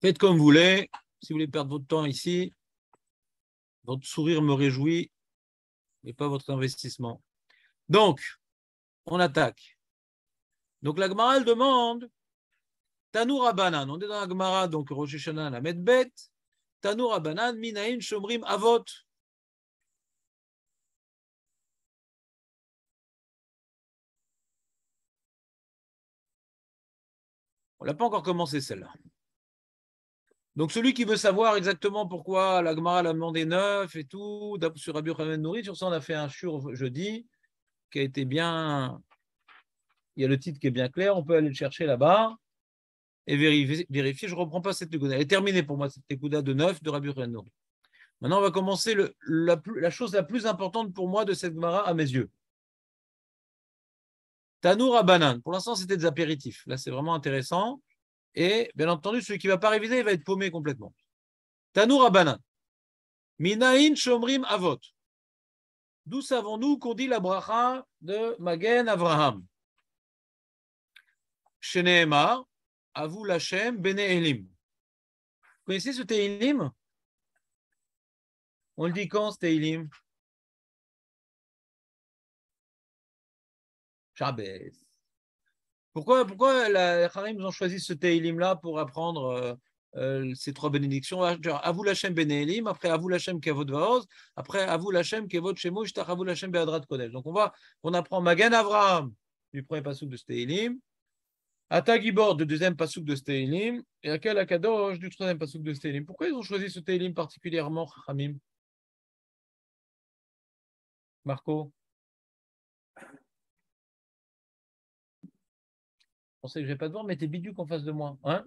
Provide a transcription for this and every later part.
Faites comme vous voulez. Si vous voulez perdre votre temps ici, votre sourire me réjouit, mais pas votre investissement. Donc, on attaque. Donc, la Gemara, elle demande Tanour Abanan. On est dans la Gemara, donc Rosh Hashanah, la Medbet. Tanour Abanan, Minaïn, Shomrim, Avot. On ne l'a pas encore commencé, celle-là. Donc, celui qui veut savoir exactement pourquoi la Gemara l'a demandé 9 et tout, sur Rabbi Yochanan Nouri, sur ça, on a fait un shur jeudi qui a été bien. Il y a le titre qui est bien clair. On peut aller le chercher là-bas et vérifier. Je ne reprends pas cette écoute. Elle est terminée pour moi, cette écoute de 9 de Rabbi Yochanan Nouri. Maintenant, on va commencer la chose la plus importante pour moi de cette Gemara à mes yeux. Tanour à banane. Pour l'instant, c'était des apéritifs. Là, c'est vraiment intéressant. Et bien entendu, celui qui ne va pas réviser, il va être paumé complètement. Tanour à banane. Minaïn shomrim avot. D'où savons-nous qu'on dit la bracha de Magen Avraham? Sheneemar, Avou Lachem, Bene Elim. Vous connaissez ce Teilim? On le dit quand, ce Teilim? Chabès. Pourquoi les Harim ont choisi ce Teilim-là pour apprendre ces trois bénédictions? Avou Lachem Bene Elim, après Avou Lachem Kevod Vaoz, après Avou Lachem Kevod Shemo, Ishtach Avou Lachem Be'adrat Kodesh. Donc on apprend Magen Avraham du premier pasouk de ce Teilim, Atagibor du deuxième pasouk de ce Teilim, et Akel Akadosh du troisième pasouk de ce Teilim. Pourquoi ils ont choisi ce Teilim particulièrement, Haramim? Marco? Je pensais que je ne vais pas te voir, mais t'es biduc en face de moi. Hein?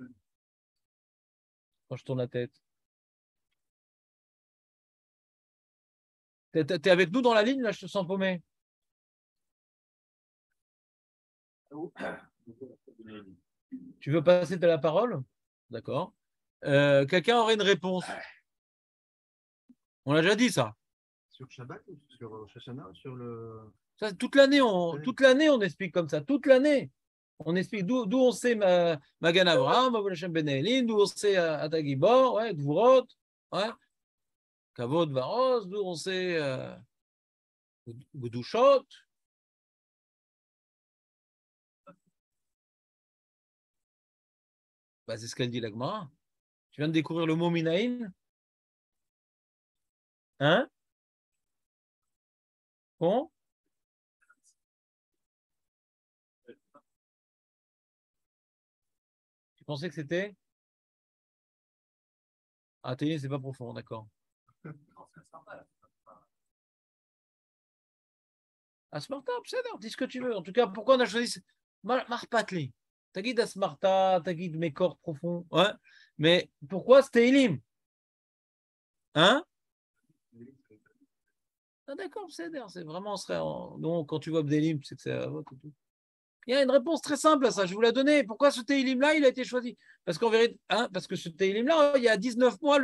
Quand je tourne la tête. T'es avec nous dans la ligne, là, je te sens paumé. Tu veux passer de la parole? D'accord. Quelqu'un aurait une réponse? On l'a déjà dit, ça. Sur Shabbat ou sur Rosh Hashanah, sur le... Ça, toute l'année, on explique comme ça. Toute l'année. On explique d'où on sait Magan Avraham, Avou Lachem Ben Elin, d'où on sait Atagibor, ouais, Gvurot, ouais, Kavod Varos, d'où on sait Gdushot. Bah, c'est ce qu'elle dit la Gemara. Tu viens de découvrir le mot Minaïn? Hein? Bon? Tu pensais que c'était? Ah, Téline, c'est pas profond, d'accord. Asmarta, dis ce que tu veux. En tout cas, pourquoi on a choisi Marpatli? Tagid Asmarta, Tagid Mekor profond. Ouais. Mais pourquoi Steilim? Hein? Ah, d'accord, c'est vraiment. Non, quand tu vois Bdelim, c'est que c'est à votre tout. Il y a une réponse très simple à ça, je vous la donner. Pourquoi ce Teilim-là, il a été choisi? Parce qu'en vérité, hein, parce que ce Teilim-là, il y a 19 mois,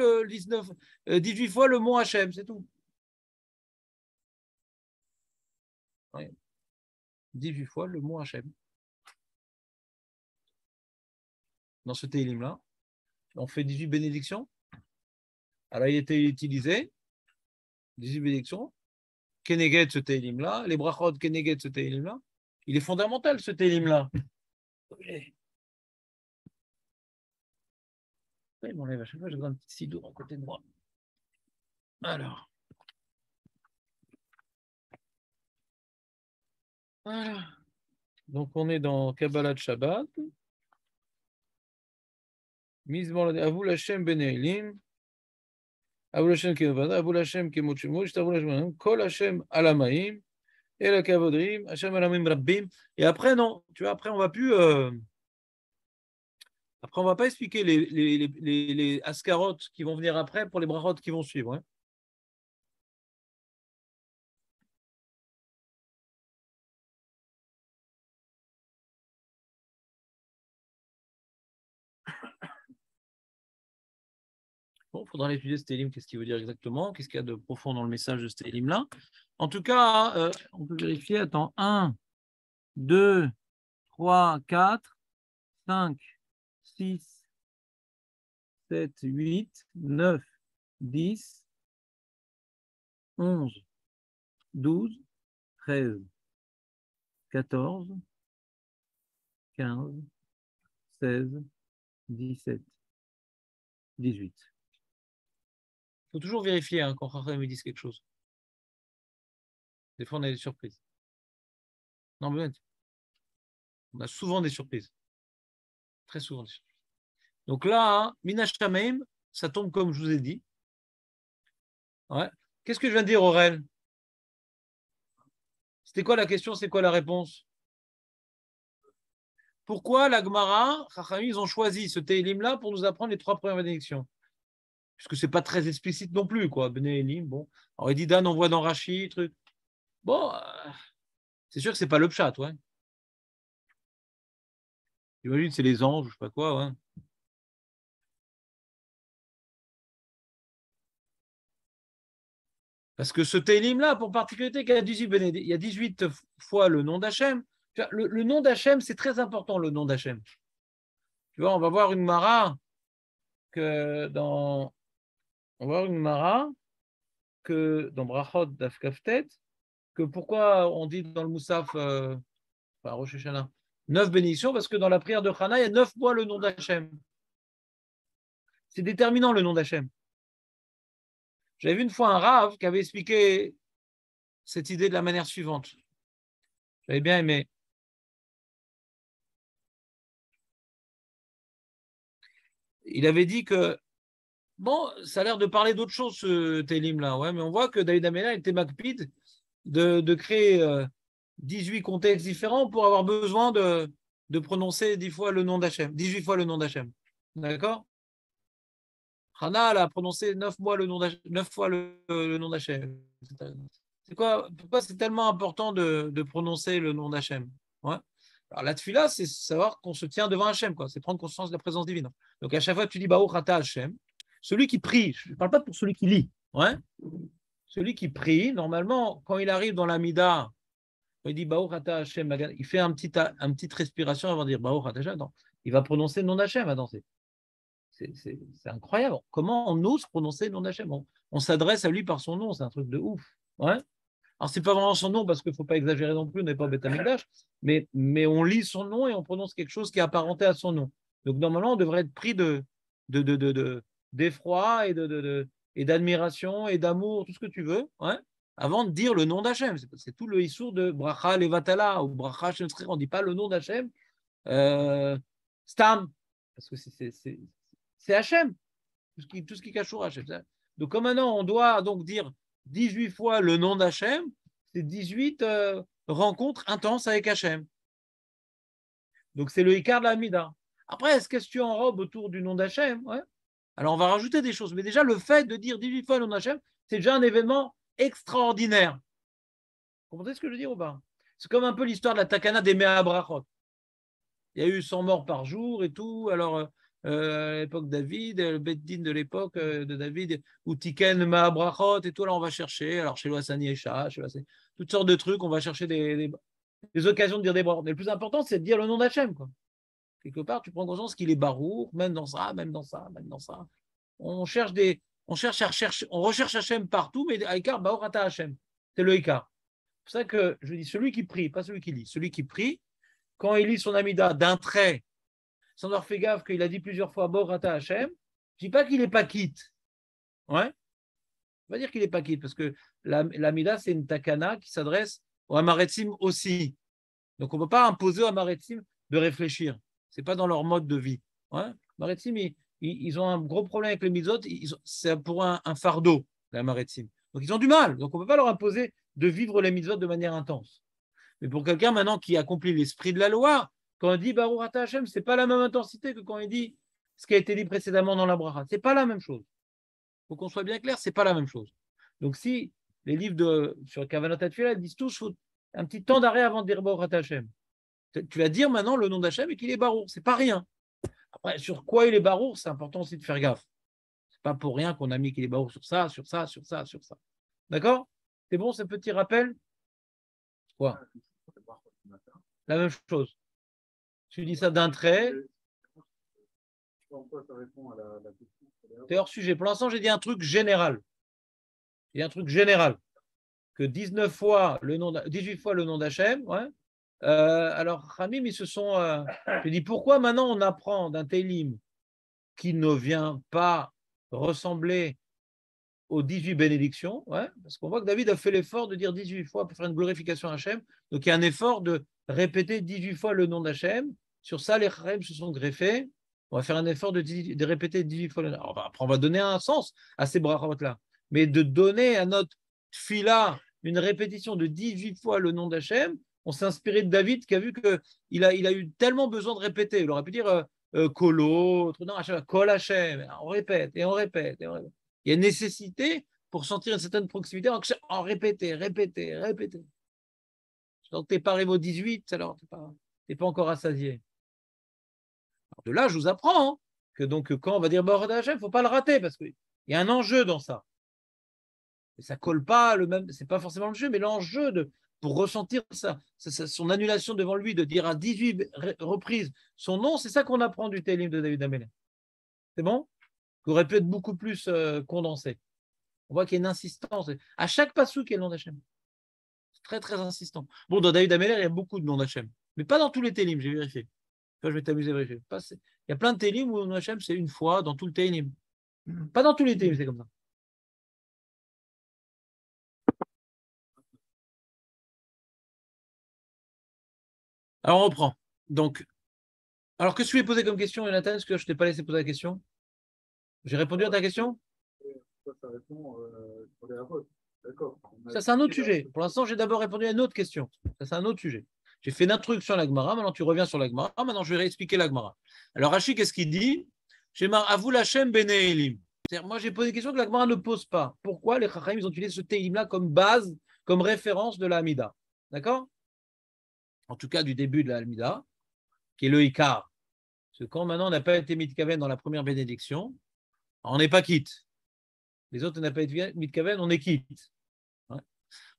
18 fois le mot Hachem, c'est tout. Ouais. 18 fois le mot Hachem. Dans ce Teilim-là, on fait 18 bénédictions. Alors, il était utilisé, 18 bénédictions, Keneged, ce Teilim-là, les brachot Keneged, ce Teilim-là. Il est fondamental, ce Teilim-là. Il m'enlève à chaque fois, j'ai un petit sidour à côté de moi. Alors. Voilà. Donc, on est dans Kabbalah de Shabbat. Avou Lachem Ben Elim. Avou Lachem Kevada, Avou Lachem Kemochimoch, Avou Lachem Kol Hachem Alamaim, et la Kavodrim, Hachem Alamim Rabbim. Et après, non, tu vois, après, on va plus. Après, on va pas expliquer les ascarot qui vont venir après pour les brachot qui vont suivre. Hein. Bon, il faudra l'étudier, ce Télim, qu'est-ce qu'il veut dire exactement, qu'est-ce qu'il y a de profond dans le message de ce Télim-là. En tout cas, on peut vérifier, attends, 1, 2, 3, 4, 5, 6, 7, 8, 9, 10, 11, 12, 13, 14, 15, 16, 17, 18. Il faut toujours vérifier hein, quand Chachamim me disent quelque chose. Des fois, on a des surprises. Non, mais on a souvent des surprises. Très souvent des surprises. Donc là, hein, Minash Shamaim, ça tombe comme je vous ai dit. Ouais. Qu'est-ce que je viens de dire, Aurel? C'était quoi la question? C'est quoi la réponse? Pourquoi la Gemara, Chachamim, ils ont choisi ce Télim-là pour nous apprendre les 3 premières bénédictions? Puisque c'est pas très explicite non plus, quoi. Bene Elim, bon. Alors, Edidan, on voit dans Rashi, truc. Bon, c'est sûr que c'est pas le pshat, ouais. J'imagine c'est les anges, je sais pas quoi, ouais. Parce que ce Télim-là, pour particularité, il y a 18 il y a 18 fois le nom d'Hachem. Le nom d'Hachem, c'est très important, le nom d'Hachem. Tu vois, on va voir une Mara que dans. On va voir une Mara que dans Brachot d'Afkaftet, que pourquoi on dit dans le Moussaf, enfin, Rosh Hashanah, 9 bénédictions, parce que dans la prière de Chana, il y a 9 fois le nom d'Hachem. C'est déterminant le nom d'Hachem. J'avais vu une fois un Rav qui avait expliqué cette idée de la manière suivante. J'avais bien aimé. Il avait dit que, bon, ça a l'air de parler d'autre chose, ce Télim-là, ouais, mais on voit que David Améla était macpide de créer 18 contextes différents pour avoir besoin de prononcer 10 fois le nom d'Hachem, 18 fois le nom d'Hachem. D'accord? Hana, elle a prononcé 9 fois le nom d'Hachem. C'est quoi, pourquoi c'est tellement important de prononcer le nom d'Hachem? Ouais. Alors la tefila, c'est savoir qu'on se tient devant Hachem, quoi. C'est prendre conscience de la présence divine. Donc à chaque fois que tu dis Baruch Ata Hachem, celui qui prie, je ne parle pas pour celui qui lit, ouais. Celui qui prie, normalement, quand il arrive dans la Mida, quand il dit Baruch Ata Hachem, il fait une petite respiration avant de dire Baruch Ata Hachem. Il va prononcer le nom d'Hachem. C'est incroyable. Comment on ose prononcer le nom d'Hachem? On s'adresse à lui par son nom, c'est un truc de ouf. Ouais. Alors, ce n'est pas vraiment son nom parce qu'il ne faut pas exagérer non plus, on n'est pas au Beth Amikdash, mais on lit son nom et on prononce quelque chose qui est apparenté à son nom. Donc, normalement, on devrait être pris d'effroi et d'admiration et d'amour, tout ce que tu veux, ouais, avant de dire le nom d'Hachem. C'est tout le issour de Bracha Levatala ou Bracha Shemsri. On ne dit pas le nom d'Hachem. Stam, parce que c'est Hachem, tout ce qui cache sur Hachem. Donc, comme maintenant, on doit donc dire 18 fois le nom d'Hachem, c'est 18 rencontres intenses avec Hachem. Donc, c'est le Icar de la Mida. Après, est-ce que tu enrobes autour du nom d'Hachem? Ouais. Alors, on va rajouter des choses. Mais déjà, le fait de dire 18 fois le nom d'Hachem, c'est déjà un événement extraordinaire. Vous comprenez ce que je veux dire ou pas? C'est comme un peu l'histoire de la Takana des Mea Brachot. Il y a eu 100 morts par jour et tout. Alors, à l'époque David, le Beddin de l'époque de David, ou Tiken Ma'abrachot et tout, là on va chercher, alors chez Loassani Esha, toutes sortes de trucs, on va chercher des occasions de dire des brachot. Mais le plus important, c'est de dire le nom d'Hachem, quoi. Quelque part, tu prends conscience qu'il est barour, même dans ça, même dans ça, même dans ça. On recherche Hachem partout, mais Aikar, Baor Ata Hachem. C'est le Aikar. C'est pour ça que je dis celui qui prie, pas celui qui lit. Celui qui prie, quand il lit son Amida d'un trait, sans avoir fait gaffe qu'il a dit plusieurs fois Borata Hachem, je ne dis pas qu'il n'est pas quitte. Ouais. On va dire qu'il n'est pas quitte, parce que l'Amida, c'est une takana qui s'adresse au Amaretzim aussi. Donc, on ne peut pas imposer aux Amaretzim de réfléchir. Ce n'est pas dans leur mode de vie. Ouais. Amaretzim, ils ont un gros problème avec les mitzvot. C'est pour un fardeau, les Amaretzim. Donc, ils ont du mal. Donc, on ne peut pas leur imposer de vivre les mitzvot de manière intense. Mais pour quelqu'un maintenant qui accomplit l'esprit de la loi, quand on dit Baruch Ata Hashem, ce n'est pas la même intensité que quand il dit ce qui a été dit précédemment dans la bracha. Ce n'est pas la même chose. Il faut qu'on soit bien clair, ce n'est pas la même chose. Donc si les livres sur Kavanot HaTefila disent tous un petit temps d'arrêt avant de dire Baruch Ata Hashem, tu vas dire maintenant le nom d'Hachem et qu'il est Baruch. Ce n'est pas rien. Après, sur quoi il est Baruch, c'est important aussi de faire gaffe. Ce n'est pas pour rien qu'on a mis qu'il est Baruch sur ça, sur ça, sur ça, sur ça. D'accord? C'est bon ce petit rappel? Quoi? La même chose. Tu dis ça d'un trait. Pourquoi ça répond à la question? C'est hors sujet. Pour l'instant, j'ai dit un truc général. J'ai dit un truc général. Que 19 fois le nom, 18 fois le nom d'Hachem. Ouais. Alors, Hamim, ils se sont. Je dis pourquoi maintenant on apprend d'un Télim qui ne vient pas ressembler aux 18 bénédictions, ouais, parce qu'on voit que David a fait l'effort de dire 18 fois pour faire une glorification à Hachem. Donc il y a un effort de répéter 18 fois le nom d'Hachem. Sur ça, les Hachem se sont greffés. On va faire un effort de répéter 18 fois le nom. Alors, après, on va donner un sens à ces brachot-là. Mais de donner à notre fila une répétition de 18 fois le nom d'Hachem, on s'est inspiré de David qui a vu qu'il a eu tellement besoin de répéter. Il aurait pu dire Kolo, non, Kol Hachem. On répète et on répète et on répète. Il y a une nécessité pour sentir une certaine proximité en répéter, répéter, répéter. Donc, tu n'es pas arrivé au 18, alors tu n'es pas encore rassasié. Alors, de là, je vous apprends que donc, quand on va dire Bord Hachem, il ne faut pas le rater parce qu'il y a un enjeu dans ça. Et ça ne colle pas le même, ce n'est pas forcément le jeu, mais l'enjeu pour ressentir ça, son annulation devant lui, de dire à 18 reprises son nom, c'est ça qu'on apprend du Télim de David Amelech. C'est bon? Qui aurait pu être beaucoup plus condensé. On voit qu'il y a une insistance. À chaque passou, il y a le nom d'Hachem. C'est très, très insistant. Bon, dans David Ameller, il y a beaucoup de noms d'Hachem. Mais pas dans tous les télim, j'ai vérifié. Enfin, je vais t'amuser à vérifier. Il y a plein de télim où le nom d'Hachem, c'est une fois dans tout le télim. Pas dans tous les télim, c'est comme ça. Alors, on reprend. Donc, alors, qu'est-ce que tu lui as posé comme question, Jonathan? Est-ce que je ne t'ai pas laissé poser la question? J'ai répondu à ta question? Ça répond sur les avots. D'accord. Ça, c'est un autre sujet. Pour l'instant, j'ai d'abord répondu à une autre question. Ça, c'est un autre sujet. J'ai fait une introduction à l'Agmara. Maintenant, tu reviens sur l'Agmara. Maintenant, je vais réexpliquer l'Agmara. Alors, Rachid, qu'est-ce qu'il dit? J'ai marre à vous l'Hachem Bene Elim. Moi, j'ai posé une question que l'Agmara ne pose pas. Pourquoi les Chachamim ont utilisé ce Teilim-là comme base, comme référence de la Hamida? D'accord? En tout cas, du début de la Hamida, qui est le Ikar. Parce que quand maintenant on n'a pas été mitkaven dans la première bénédiction, on n'est pas quitte. Les autres n'ont pas été mitkaven, on est quitte. Ouais.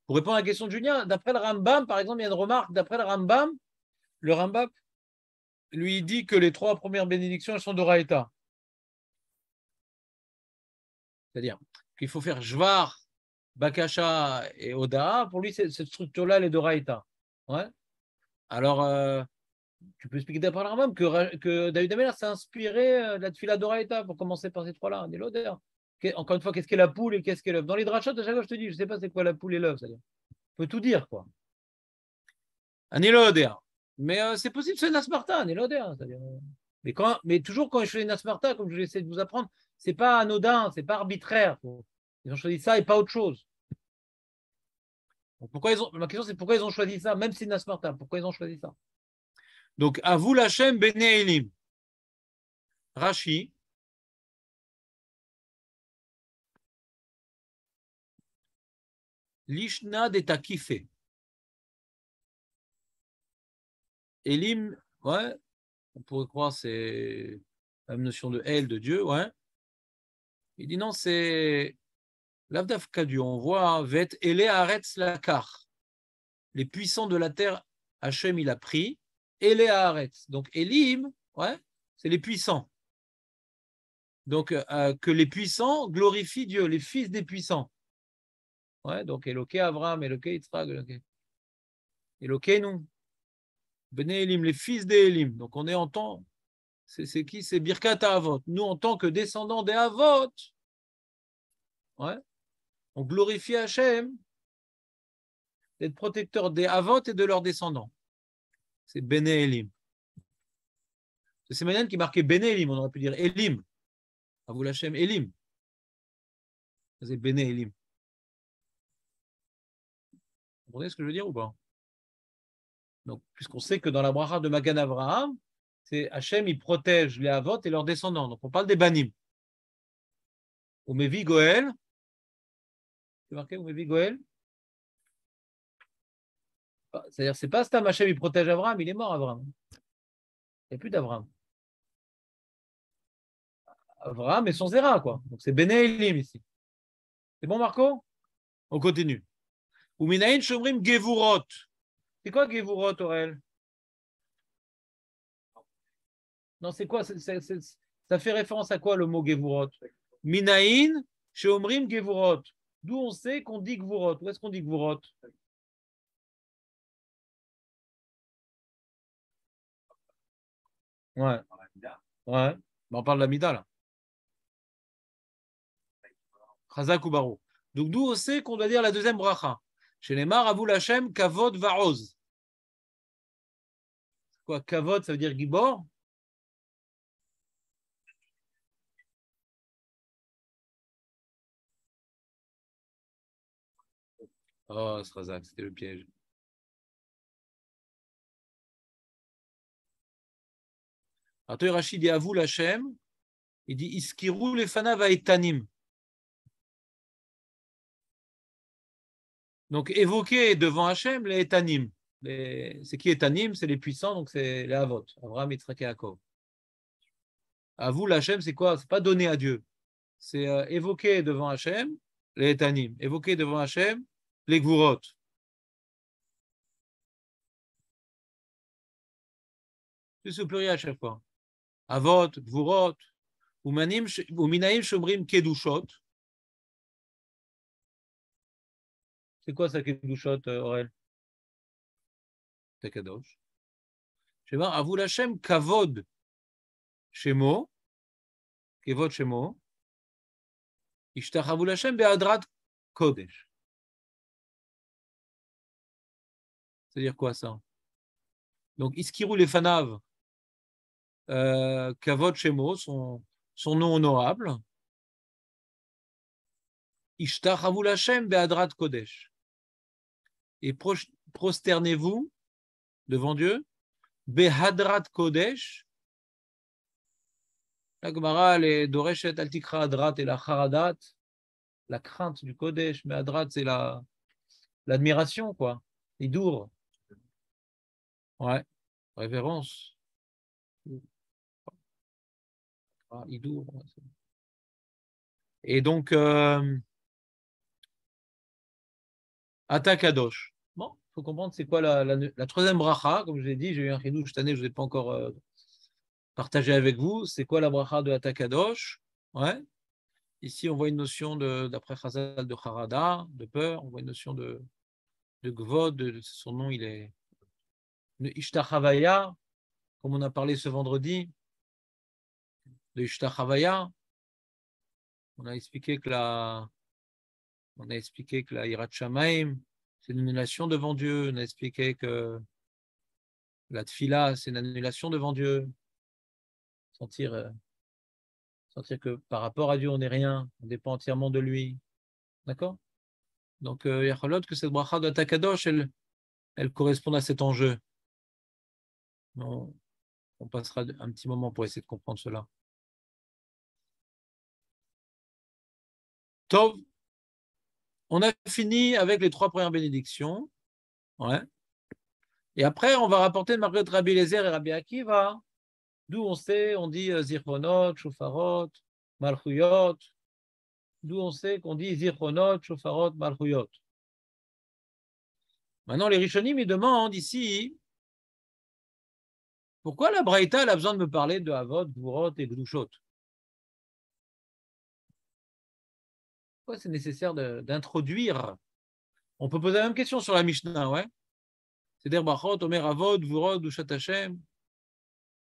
Pour répondre à la question de Julien, d'après le Rambam, par exemple, il y a une remarque, d'après le Rambam lui dit que les 3 premières bénédictions, elles sont d'Oraïta. C'est-à-dire qu'il faut faire Jvar, Bakasha et Oda. Pour lui, cette structure-là, elle est d'Oraïta. Ouais. Alors, tu peux expliquer d'après le Rambam que David Ameller s'est inspiré de la Tfila d'Oraïta pour commencer par ces 3-là. On est l'odeur. Encore une fois, qu'est-ce qu'est la poule et qu'est-ce qu'est l'œuf? Dans les drachot, à chaque fois, je te dis, je ne sais pas c'est quoi la poule et l'œuf. On peut tout dire, quoi. Un élodéa. Mais c'est possible, c'est une asmarta, un élodéa. Mais toujours quand je fais une asmarta, comme je vais essayer de vous apprendre, c'est pas anodin, c'est pas arbitraire. Ils ont choisi ça et pas autre chose. Donc ma question, c'est pourquoi ils ont choisi ça, même si c'est une asmarta, pourquoi ils ont choisi ça? Donc, à vous l'Hachem Bene Elim. Rashi. Lishna de Takife. Elim, ouais, on pourrait croire c'est la même notion de El, de Dieu, ouais. Il dit non, c'est l'Avdavka Dieu. On voit Vet Ele Haaretz Lakar. Les puissants de la terre, Hachem il a pris. Ele Haaretz. Donc Elim, ouais, c'est les puissants. Donc que les puissants glorifient Dieu, les fils des puissants. Ouais, donc Eloké Abraham, Eloké Yitzhak, Eloké nous. Bene Elim, les fils des Elim. Donc on est en temps. C'est qui? C'est Birkat Avot. Nous, en tant que descendants des Avot, ouais, on glorifie Hachem d'être protecteur des Avot et de leurs descendants. C'est Bene Elim. C'est Manan qui marquait Bene Elim. On aurait pu dire Elim. Avou Hachem Elim. C'est Bene Elim. Vous comprenez ce que je veux dire ou pas? Donc, puisqu'on sait que dans la bracha de Magan Avraham, c'est Hachem, il protège les Avot et leurs descendants. Donc, on parle des Banim. Ou Mevi Goël. C'est marqué ou Mevi Goël? C'est-à-dire, c'est pas Stam Hachem, il protège Avraham, il est mort, Avraham. Il n'y a plus d'Avraham. Avraham et son Zéra, quoi. Donc, c'est Bene Elim ici. C'est bon, Marco? On continue. Ou Minaïn Shomrim Gevurot. C'est quoi Gevurot, Aurel? Non, c'est quoi? Ça fait référence à quoi le mot Gevurot? Minaïn, chez Omrim Gevurot. D'où on sait qu'on dit Gevurot. Où est-ce qu'on dit Gevurot? Ouais. Ouais. On parle de la Mida là. Chazak ou Barou. Donc d'où on sait qu'on doit dire la deuxième bracha. Chez les Mar, Avou Lachem, Kavod Varoz. Quoi, Kavod, ça veut dire Gibor? Oh, c'est Razak, c'était le piège. Alors, Rachid dit Avou Lachem, il dit Iskirou les Fanav Etanim. Donc, évoquer devant Hachem les Etanim. C'est qui Etanim? C'est les puissants, donc c'est les Avot, Avraham, Yitzhak et Yaakov. Avou Lachem, c'est quoi? C'est pas donner à Dieu. C'est évoquer devant Hachem les Etanim. Évoquer devant Hachem les Gvurot. C'est au pluriel à chaque fois. Avot, Gvurot, ou Minaim Shomrim Kedushot. C'est quoi ça, Kedushot, Aurel? C'est Kadosh. Je vais voir, Avou Lachem Kavod Shemo. Kavod Shemo. Ishtach Avou Lachem Be'adrat Kodesh. C'est-à-dire quoi ça? Donc, Iskirou les Fanav. Kavod Shemo, son nom honorable. Ishtach Avou Lachem Be'adrat Kodesh. Et prosternez-vous devant Dieu. Behadrat Kodesh. La Gemara, elle est Doreshet Altikra Adrat et la Haradat, la crainte du Kodesh, mais Adrat, c'est l'admiration, quoi. Idour. Ouais, révérence. Ah, Idour. Et donc, Atakadosh. Bon, il faut comprendre c'est quoi la troisième bracha. Comme je l'ai dit, j'ai eu un chidouche cette année, je ne vous ai pas encore partagé avec vous. C'est quoi la bracha de Atakadosh? Ouais. Ici, on voit une notion d'après Chazal de Harada, de peur. On voit une notion de Gvod. Son nom, il est Ishtachavaya, comme on a parlé ce vendredi, de Ishtachavaya. On a expliqué que la Hirat Shamaim, c'est une annulation devant Dieu. On a expliqué que la Tfila, c'est une annulation devant Dieu. Sentir que par rapport à Dieu, on n'est rien, on dépend entièrement de lui. D'accord? Donc, Yacholot, que cette bracha de Takadosh, elle correspond à cet enjeu. On passera un petit moment pour essayer de comprendre cela. Tov, on a fini avec les 3 premières bénédictions. Ouais. Et après, on va rapporter Marguerite Rabbi Eliezer et Rabbi Akiva, d'où on dit Zichronot, Shofarot, Malchuyot, d'où on sait qu'on dit Zichronot, Shofarot, Malchuyot. Maintenant, les Rishonim, ils demandent ici, pourquoi la Braïta a besoin de me parler de Havot, Gvurot et Gdushot? Pourquoi c'est nécessaire d'introduire? On peut poser la même question sur la Mishnah, ouais. C'est-à-dire, Brachot, Omer Havot, Gvurot, Gdushat Hashem.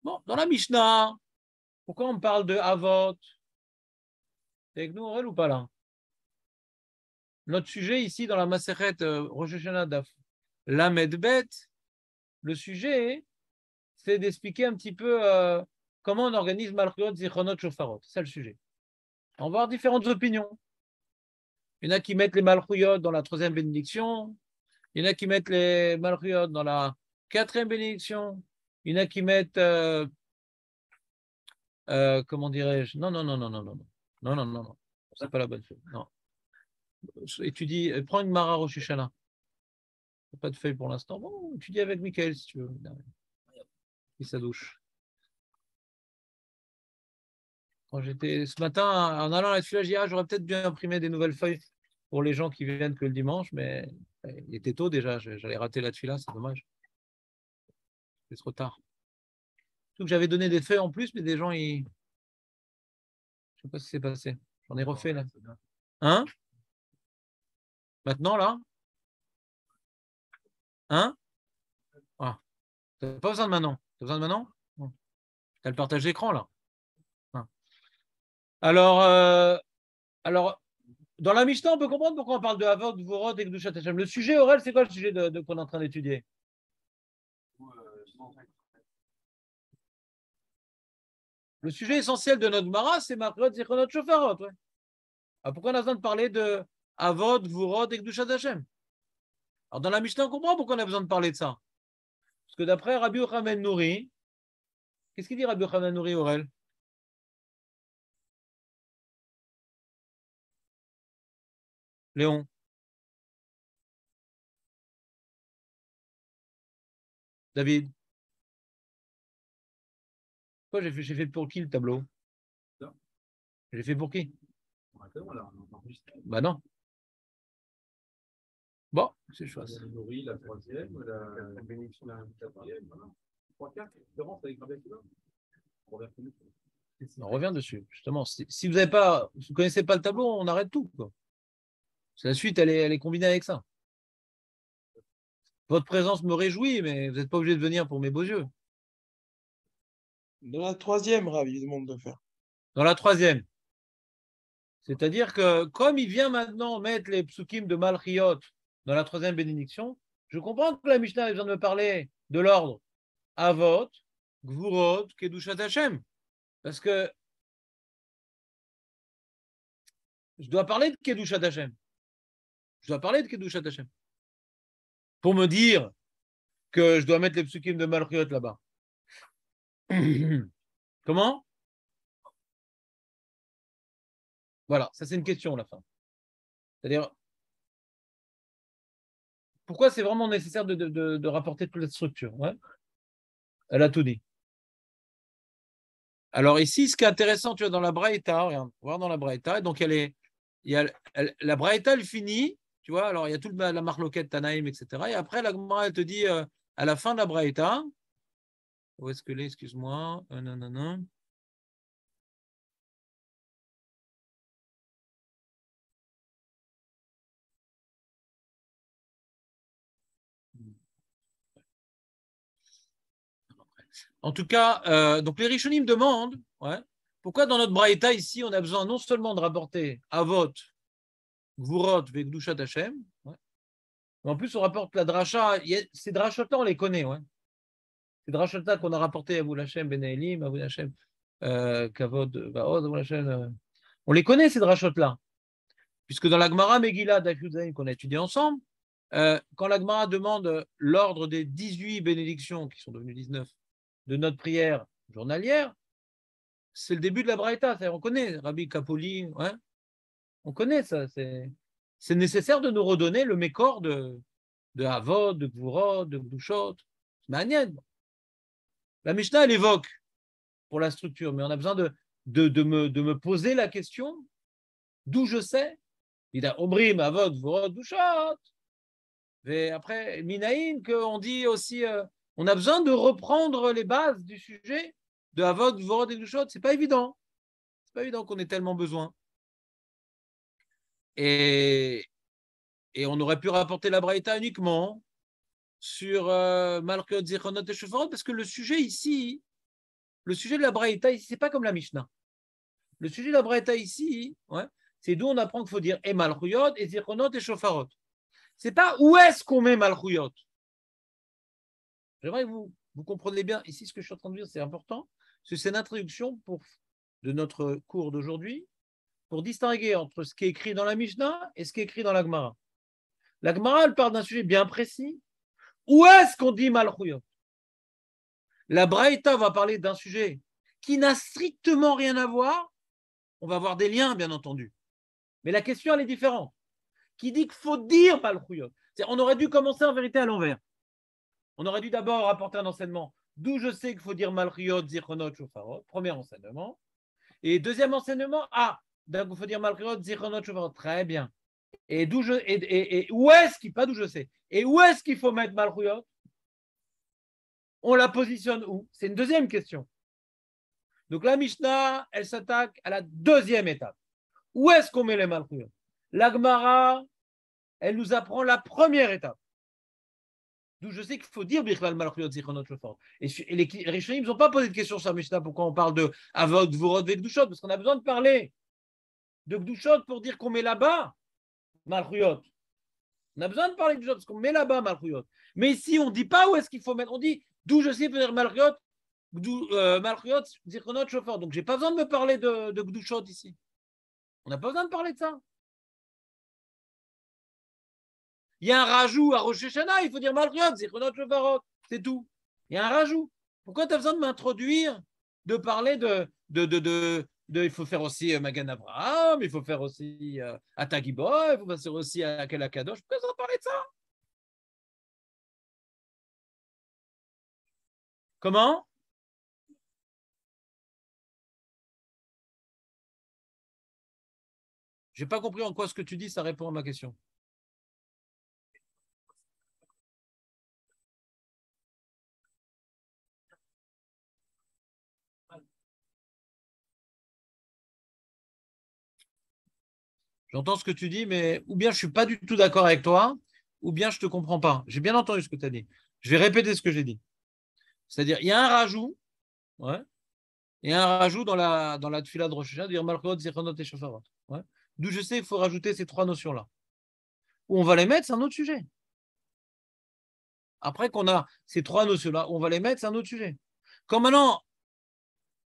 Bon, dans la Mishnah, pourquoi on parle de Havot? C'est avec nous, Aurel, ou pas là? Notre sujet ici, dans la Masechet Rosh Hashanah Daf Lamed Bet, le sujet, c'est d'expliquer un petit peu comment on organise Malchuyot, Zichronot, Shofarot. C'est ça le sujet. On va avoir différentes opinions. Il y en a qui mettent les Malchuyot dans la 3e bénédiction. Il y en a qui mettent les Malchuyot dans la 4e bénédiction. Il y en a qui mettent, comment dirais-je? Non. Non. C'est pas la bonne chose. Non. Étudie, prends une Mara Rosh Hashanah. Pas de feuille pour l'instant. Bon, étudie avec Michael si tu veux. Et sa douche. Quand j'étais ce matin, en allant à la tefila, j'ai dit j'aurais peut-être bien imprimé des nouvelles feuilles pour les gens qui viennent que le dimanche, mais il était tôt déjà. J'allais rater la tefila, c'est dommage. C'est trop tard. Surtout que j'avais donné des feuilles en plus, mais des gens, ils sais pas ce qui s'est passé. J'en ai refait là. Hein? Maintenant là? Hein? Ah. T'as pas besoin de maintenant. T'as besoin de maintenant? Tu as le partage d'écran là. Hein. Alors, dans la Mishnah, on peut comprendre pourquoi on parle de Havod, Vorod et Kedushat Hashem. Le sujet, Aurel, c'est quoi le sujet qu'on est en train d'étudier? Le sujet essentiel de notre Mara, c'est Marcot, Zichronot, Shofarot. Ouais. Alors pourquoi on a besoin de parler de Havod, Vorod et Kedushat Hashem? Alors dans la Mishnah, on comprend pourquoi on a besoin de parler de ça. Parce que d'après Rabbi Yochanan Nouri, qu'est-ce qu'il dit Rabbi Yochanan Nouri, Aurel? Léon? David? Quoi, j'ai fait pour qui le tableau? J'ai fait pour qui? Bah non. Bon, c'est chouette. La troisième, la bénédiction la quatrième, voilà. 3-4, différence avec Rabbi Akiva. On revient dessus, justement. Si vous ne connaissez pas le tableau, on arrête tout. Quoi. La suite, elle est combinée avec ça. Votre présence me réjouit, mais vous n'êtes pas obligé de venir pour mes beaux yeux. Dans la troisième, Rav, il demande de faire. Dans la troisième. C'est-à-dire que comme il vient maintenant mettre les psukim de Malchiot dans la troisième bénédiction, je comprends que la Mishnah a besoin de me parler de l'ordre Avot, Gvurot, Kedushat Hashem. Parce que je dois parler de Kedushat Hashem. Je dois parler de Kedushat Hashem. Pour me dire que je dois mettre les psukim de Malchiot là-bas. Comment? Voilà, ça c'est une question à la fin. C'est-à-dire, pourquoi c'est vraiment nécessaire de rapporter toute la structure? Ouais. Elle a tout dit. Alors ici, ce qui est intéressant, tu vois, dans la Braïta, regarde, voir dans la Braïta, donc la Braïta, elle finit, tu vois, alors il y a toute la marloquette Tanaïm, etc. Et après, la Gemara, elle te dit, à la fin de la Braïta, où est-ce que l'est, excuse-moi, non. En tout cas, donc les Rishonim demandent, ouais, pourquoi dans notre Braïta ici, on a besoin non seulement de rapporter Avot, Gvurot, Vegdushat Hashem, ouais, mais en plus on rapporte la dracha, ces drachot-là, on les connaît, ouais. Ces drachot-là qu'on a rapporté à Avou Hashem, Ben Elim, Avou Hashem, Kavod, Vaod, Avou Hashem, on les connaît ces drachot-là, puisque dans la Gemara Megillah d'Afyudaim qu'on a étudié ensemble, quand la Gemara demande l'ordre des 18 bénédictions, qui sont devenues 19, de notre prière journalière, c'est le début de la Braïta. On connaît Rabbi Kapoli, ouais, on connaît ça. C'est nécessaire de nous redonner le mécor de Havod, de Gvurot, de Gdushot. C'est manienne. La Mishnah, elle évoque pour la structure, mais on a besoin de me poser la question d'où je sais. Il a Omrim, Havod, Gvurot, Gdushot. Et après, Minaïn, qu'on dit aussi, on a besoin de reprendre les bases du sujet de Havod, Gvurot et Gdushot. C'est pas évident. C'est pas évident qu'on ait tellement besoin. Et on aurait pu rapporter la Braïta uniquement sur Malchiot, Zichronot et Shofarot, parce que le sujet ici, le sujet de la Braïta ici, c'est pas comme la Mishnah. Le sujet de la Braïta ici, ouais, c'est d'où on apprend qu'il faut dire et Malchiot, et Zichronot et Shofarot. C'est pas où est-ce qu'on met Malchiot. J'aimerais que vous compreniez bien ici ce que je suis en train de dire, c'est important. C'est une introduction de notre cours d'aujourd'hui pour distinguer entre ce qui est écrit dans la Mishnah et ce qui est écrit dans la Gemara. La Gemara, elle parle d'un sujet bien précis. Où est-ce qu'on dit Malchuyot? La Braïta va parler d'un sujet qui n'a strictement rien à voir. On va voir des liens, bien entendu. Mais la question, elle est différente. Qui dit qu'il faut dire Malchuyot? On aurait dû commencer en vérité à l'envers. On aurait dû d'abord rapporter un enseignement. D'où je sais qu'il faut dire Malchuyot, Zichronot, Shofarot. Premier enseignement. Et deuxième enseignement, donc il faut dire Malchuyot, Zichronot, Shofarot. Très bien. Et où est-ce qu'il, pas d'où je sais, et où est-ce qu'il faut mettre Malchuyot? On la positionne où? C'est une deuxième question. Donc la Mishnah, elle s'attaque à la deuxième étape. Où est-ce qu'on met les Malchuyot? La Gemara, elle nous apprend la première étape. D'où je sais qu'il faut dire Bichlal Malchuyot Zichronot Shofar. Et les Rishonim n'ont pas posé de question sur la Mishnah. Pourquoi on parle de Avot, Gvurot, Gdushot? Parce qu'on a besoin de parler de Gdushot pour dire qu'on met là-bas Malchuyot. On a besoin de parler de Gdushot parce qu'on met là-bas Malchuyot. Mais ici, on ne dit pas où est-ce qu'il faut mettre. On dit d'où je sais qu'il faut dire Malchuyot, Malchuyot Zichronot Shofar. Donc, je n'ai pas besoin de me parler de Gdushot ici. On n'a pas besoin de parler de ça. Il y a un rajout à Rosh Hashanah, il faut dire Malchuyot, Zichronot Shofarot, c'est tout. Il y a un rajout. Pourquoi tu as besoin de m'introduire, de parler il faut faire aussi Magan Abraham, il faut faire aussi Atagibo, il faut faire aussi Akel Akadosh. Pourquoi tu as parlé de ça? Comment? Je n'ai pas compris en quoi ce que tu dis, ça répond à ma question. J'entends ce que tu dis, mais ou bien je ne suis pas du tout d'accord avec toi, ou bien je ne te comprends pas. J'ai bien entendu ce que tu as dit. Je vais répéter ce que j'ai dit. C'est-à-dire, il y a un rajout, ouais, il y a un rajout dans la tefila de Rosh Hashanah, de dire Malchut, Zichronot et Shofarot. Ouais. D'où je sais qu'il faut rajouter ces trois notions-là. Où on va les mettre, c'est un autre sujet. Après qu'on a ces trois notions-là, on va les mettre, c'est un autre sujet. Comme maintenant,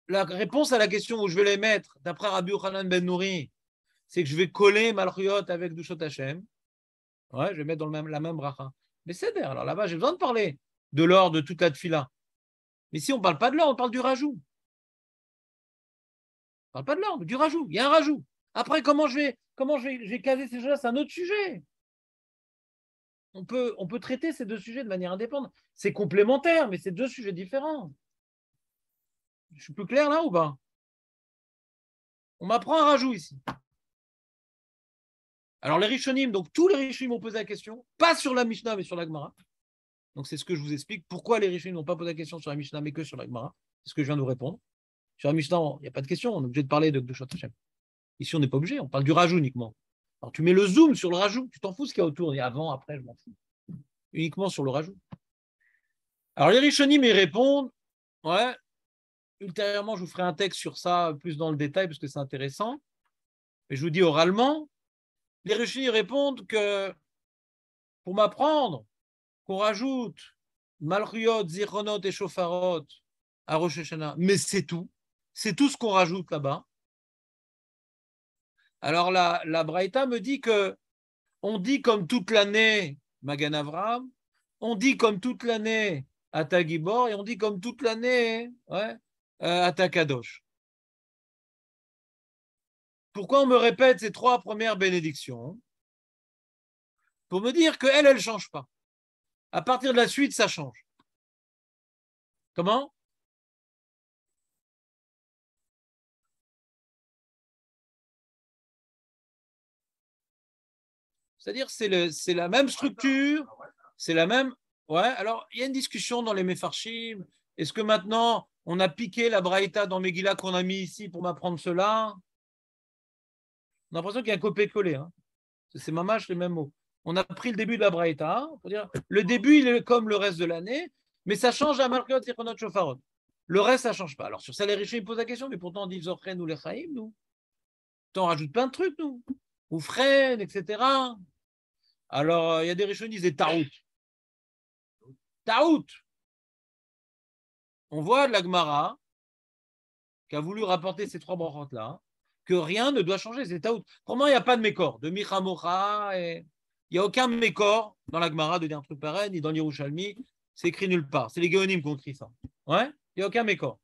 la réponse à la question où je vais les mettre, d'après Rabbi Yochanan ben Nouri, c'est que je vais coller Malchuyot avec Dushot Hashem. Ouais, je vais mettre dans la même bracha. Mais c'est d'ailleurs, alors là-bas, j'ai besoin de parler de l'or de toute la tefila. Mais si on ne parle pas de l'or, on parle du rajout. On ne parle pas de l'or, mais du rajout. Il y a un rajout. Après, comment je vais caser ces choses-là, c'est un autre sujet. On peut traiter ces deux sujets de manière indépendante. C'est complémentaire, mais c'est deux sujets différents. Je suis plus clair là ou pas? On m'apprend un rajout ici. Alors les Rishonim, donc tous les Rishonim ont posé la question, pas sur la Mishnah, mais sur la Gemara. Donc c'est ce que je vous explique. Pourquoi les Rishonim n'ont pas posé la question sur la Mishnah, mais que sur la Gemara? C'est ce que je viens de vous répondre. Sur la Mishnah, il n'y a pas de question, on est obligé de parler de Gdushat Hashem. Ici, on n'est pas obligé, on parle du rajout uniquement. Alors tu mets le zoom sur le rajout, tu t'en fous ce qu'il y a autour, et avant, après, je m'en fous. Uniquement sur le rajout. Alors les Rishonim, ils répondent, ouais, ultérieurement, je vous ferai un texte sur ça plus dans le détail parce que c'est intéressant. Mais je vous dis oralement, les Rishonim répondent que pour m'apprendre qu'on rajoute Malchuyot, Zichronot et Shofarot à Rosh Hashanah, mais c'est tout ce qu'on rajoute là-bas. Alors la Braïta me dit que on dit comme toute l'année Magan Avraham, on dit comme toute l'année Atagibor et on dit comme toute l'année Atakadosh. Pourquoi on me répète ces trois premières bénédictions? Pour me dire qu'elle ne change pas. À partir de la suite, ça change. Comment? C'est-à-dire c'est la même structure, c'est la même. Ouais, alors il y a une discussion dans les Mefarshim. Est-ce que maintenant on a piqué la Braïta dans Megillah qu'on a mis ici pour m'apprendre cela? On a l'impression qu'il y a un copier-coller. Hein. C'est mamache les mêmes mots. On a pris le début de la Braïta, hein, pour dire le début il est comme le reste de l'année, mais ça change à Malchuyot et Zichronot Shofarot. Le reste, ça ne change pas. Alors sur ça, les riches, ils posent la question, mais pourtant on dit Zorchen ou les Chaim, nous. On rajoute plein de trucs, nous. Ou Fren, etc. Alors, il y a des Rishonim qui disent Taout. Taout. On voit de la Gemara qui a voulu rapporter ces trois brachot-là, que rien ne doit changer, c'est Taout. Comment il n'y a pas de mécor? De Michamocha, il n'y a aucun mécor dans la Gemara de dire un truc pareil, ni dans l'Yerushalmi, c'est écrit nulle part. C'est les Géonim qui ont écrit ça. Ouais, il n'y a aucun mécor.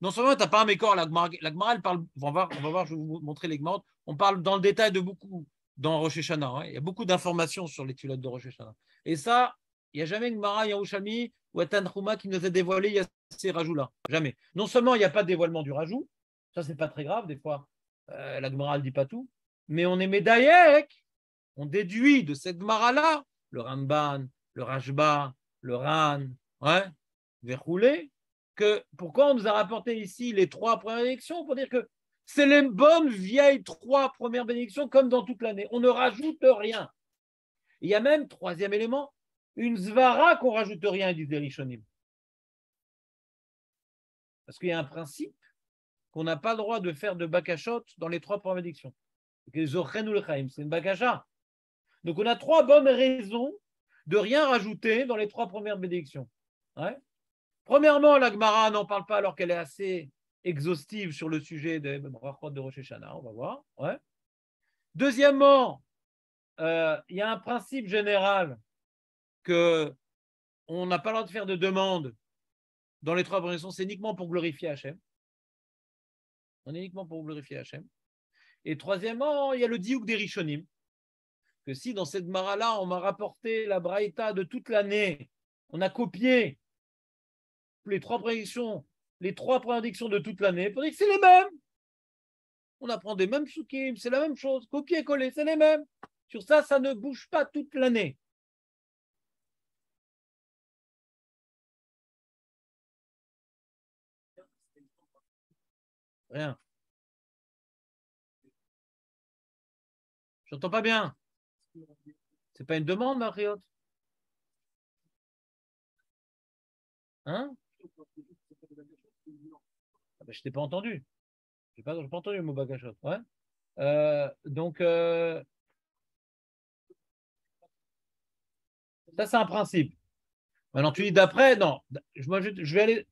Non seulement tu n'as pas un mécor, la Gemara, elle parle, on va voir, je vais vous montrer les Gemara, on parle dans le détail de beaucoup dans Rosh Hashanah. Hein. Il y a beaucoup d'informations sur les tuilotes de Rosh Hashanah. Et ça, il n'y a jamais une Gemara, Yerushalmi ou Tanhuma qui nous a dévoilé il y a ces rajouts-là. Jamais. Non seulement il n'y a pas de dévoilement du rajout, ça c'est pas très grave, des fois la Gemara ne dit pas tout, mais on est médaillek, on déduit de cette Gemara-là le Ramban, le Rashba, le Ran, ouais, Verroulé, que pourquoi on nous a rapporté ici les 3 premières bénédictions? Pour dire que c'est les bonnes vieilles 3 premières bénédictions comme dans toute l'année. On ne rajoute rien. Il y a même, 3e élément, une zvara qu'on ne rajoute rien, disent les Rishonim. Parce qu'il y a un principe qu'on n'a pas le droit de faire de bakashot dans les 3 premières bénédictions. C'est une bakasha. Donc on a 3 bonnes raisons de rien rajouter dans les 3 premières bénédictions. Ouais. Premièrement, la Gemara n'en parle pas alors qu'elle est assez exhaustive sur le sujet des brachot de Rosh Hashanah, on va voir. Ouais. Deuxièmement, il y a un principe général que on n'a pas le droit de faire de demande dans les 3 premières bénédictions, c'est uniquement pour glorifier Hachem. On est uniquement pour glorifier Hachem. Et troisièmement, il y a le diouk des Rishonim, que si dans cette Gemara-là, on m'a rapporté la braïta de toute l'année, on a copié les 3 prédictions, les 3 prédictions de toute l'année, pour dire que c'est les mêmes. On apprend des mêmes psukim, c'est la même chose, copier-coller, c'est les mêmes. Sur ça, ça ne bouge pas toute l'année. Rien. Je n'entends pas bien. C'est pas une demande, Mariot? Hein? Ah ben, je t'ai pas entendu. Je n'ai pas entendu le mot bagashot. Ouais. Donc, ça, c'est un principe. Maintenant, tu dis d'après, non. Moi, je vais aller.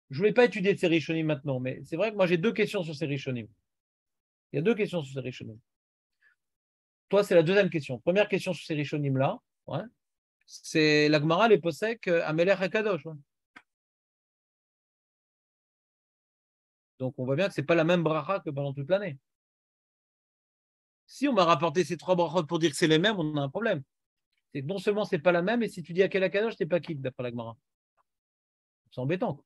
Je ne voulais pas étudier ces Rishonim maintenant, mais c'est vrai que moi, j'ai 2 questions sur ces Rishonim. Il y a 2 questions sur ces Rishonim. Toi, c'est la 2e question. Première question sur ces Rishonim-là, ouais, c'est la Gemara les posek Amelech HaKadosh. Ouais. Donc, on voit bien que ce n'est pas la même bracha que pendant toute l'année. Si on m'a rapporté ces 3 brachot pour dire que c'est les mêmes, on a un problème. C'est que non seulement ce n'est pas la même, et si tu dis à quel HaKadosh, tu n'es pas quitte d'après la Gemara. C'est embêtant. Quoi.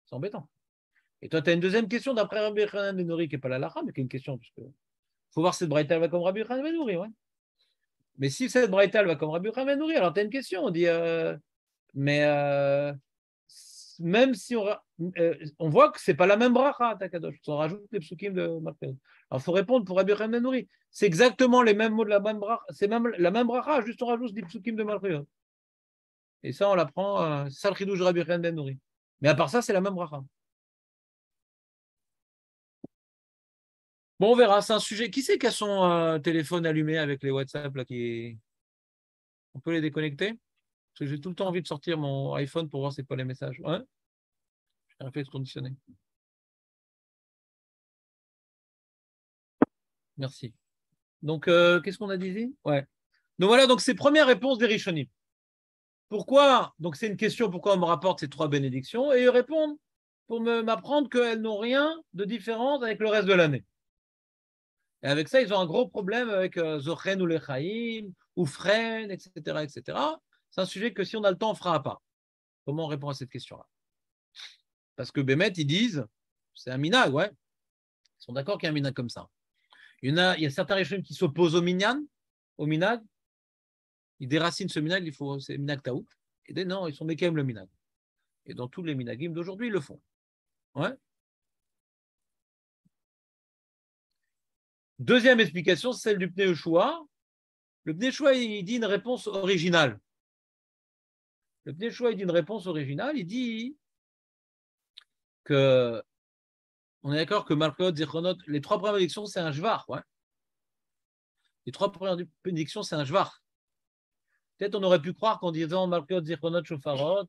C'est embêtant. Et toi, tu as une 2e question d'après Rabbi Yochanan ben Nuri, qui n'est pas la lacha, mais qui est une question, parce que faut voir si cette braïta va comme Rabbi Yochanan ben Nuri. Ouais. Mais si cette braïta va comme Rabbi Yochanan ben Nuri, alors tu as une question. On dit, mais même si on voit que ce n'est pas la même bracha, Takadosh. On rajoute les psukim de Marquez. Alors il faut répondre pour Rabbi Yochanan ben Nuri. C'est exactement les mêmes mots de la même bracha. C'est même la même bracha, juste on rajoute des psukim de Marquez. Et ça, on l'apprend, c'est ça le chidouche de Rabbi Yochanan ben Nuri. Mais à part ça, c'est la même bracha. Bon, on verra, c'est un sujet. Qui c'est qui a son téléphone allumé avec les WhatsApp là, On peut les déconnecter? Parce que j'ai tout le temps envie de sortir mon iPhone pour voir c'est quoi les messages. Ouais, j'ai un réflexe conditionné. Merci. Donc, qu'est-ce qu'on a dit? Ouais. Donc voilà, donc c'est première réponse des Rishonim. Pourquoi? Donc c'est une question, pourquoi on me rapporte ces 3 bénédictions? Et ils répondent pour m'apprendre qu'elles n'ont rien de différent avec le reste de l'année. Et avec ça, ils ont un gros problème avec Zochen ou Lechaim, ou Fren, etc., etc. C'est un sujet que si on a le temps, on fera à part. Comment on répond à cette question-là? Parce que Bémet, ils disent, c'est un minag, ouais. Ils sont d'accord qu'il y a un minag comme ça. Il y a certains régimes qui s'opposent au minyan, au minag. Ils déracinent ce minag, c'est minag taout. Et des non, ils sont mékem le minag. Et dans tous les minagim d'aujourd'hui, ils le font. Ouais. 2e explication, c'est celle du Pnei Yehoshua. Le Pnei Yehoshua, il dit une réponse originale. Le Pnei Yehoshua, il dit une réponse originale. Il dit que on est d'accord que Malchot, Zichronot, les 3 premières bénédictions, c'est un jvar. Ouais. Les 3 premières bénédictions, c'est un jvar. Peut-être on aurait pu croire qu'en disant Malchot, Zichronot, Shofarot,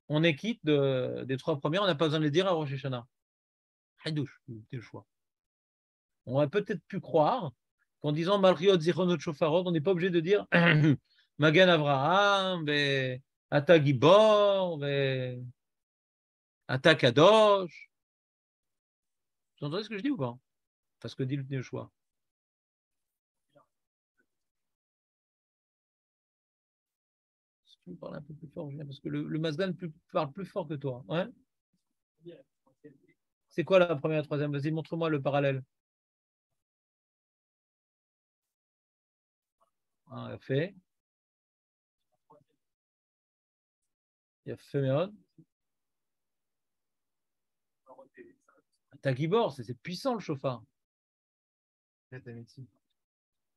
on est quitte des 3 premières, on n'a pas besoin de les dire à Rosh Hashanah. Haïdouche, c'est le choix. On aurait peut-être pu croire qu'en disant Malchiot, Zichronot, Shofarot, on n'est pas obligé de dire Magan Avraham, Ata Gibor, Ata Kadosh. Vous entendez ce que je dis ou pas? Parce que dit le choix. Si tu me parles un peu plus fort, parce que le Mazdan parle plus fort que toi. Ouais. C'est quoi la première et la 3e? Vas-y, montre-moi le parallèle. Ah, fait. Il y a Féméon. T'as Gibor, c'est puissant le chauffard. C'est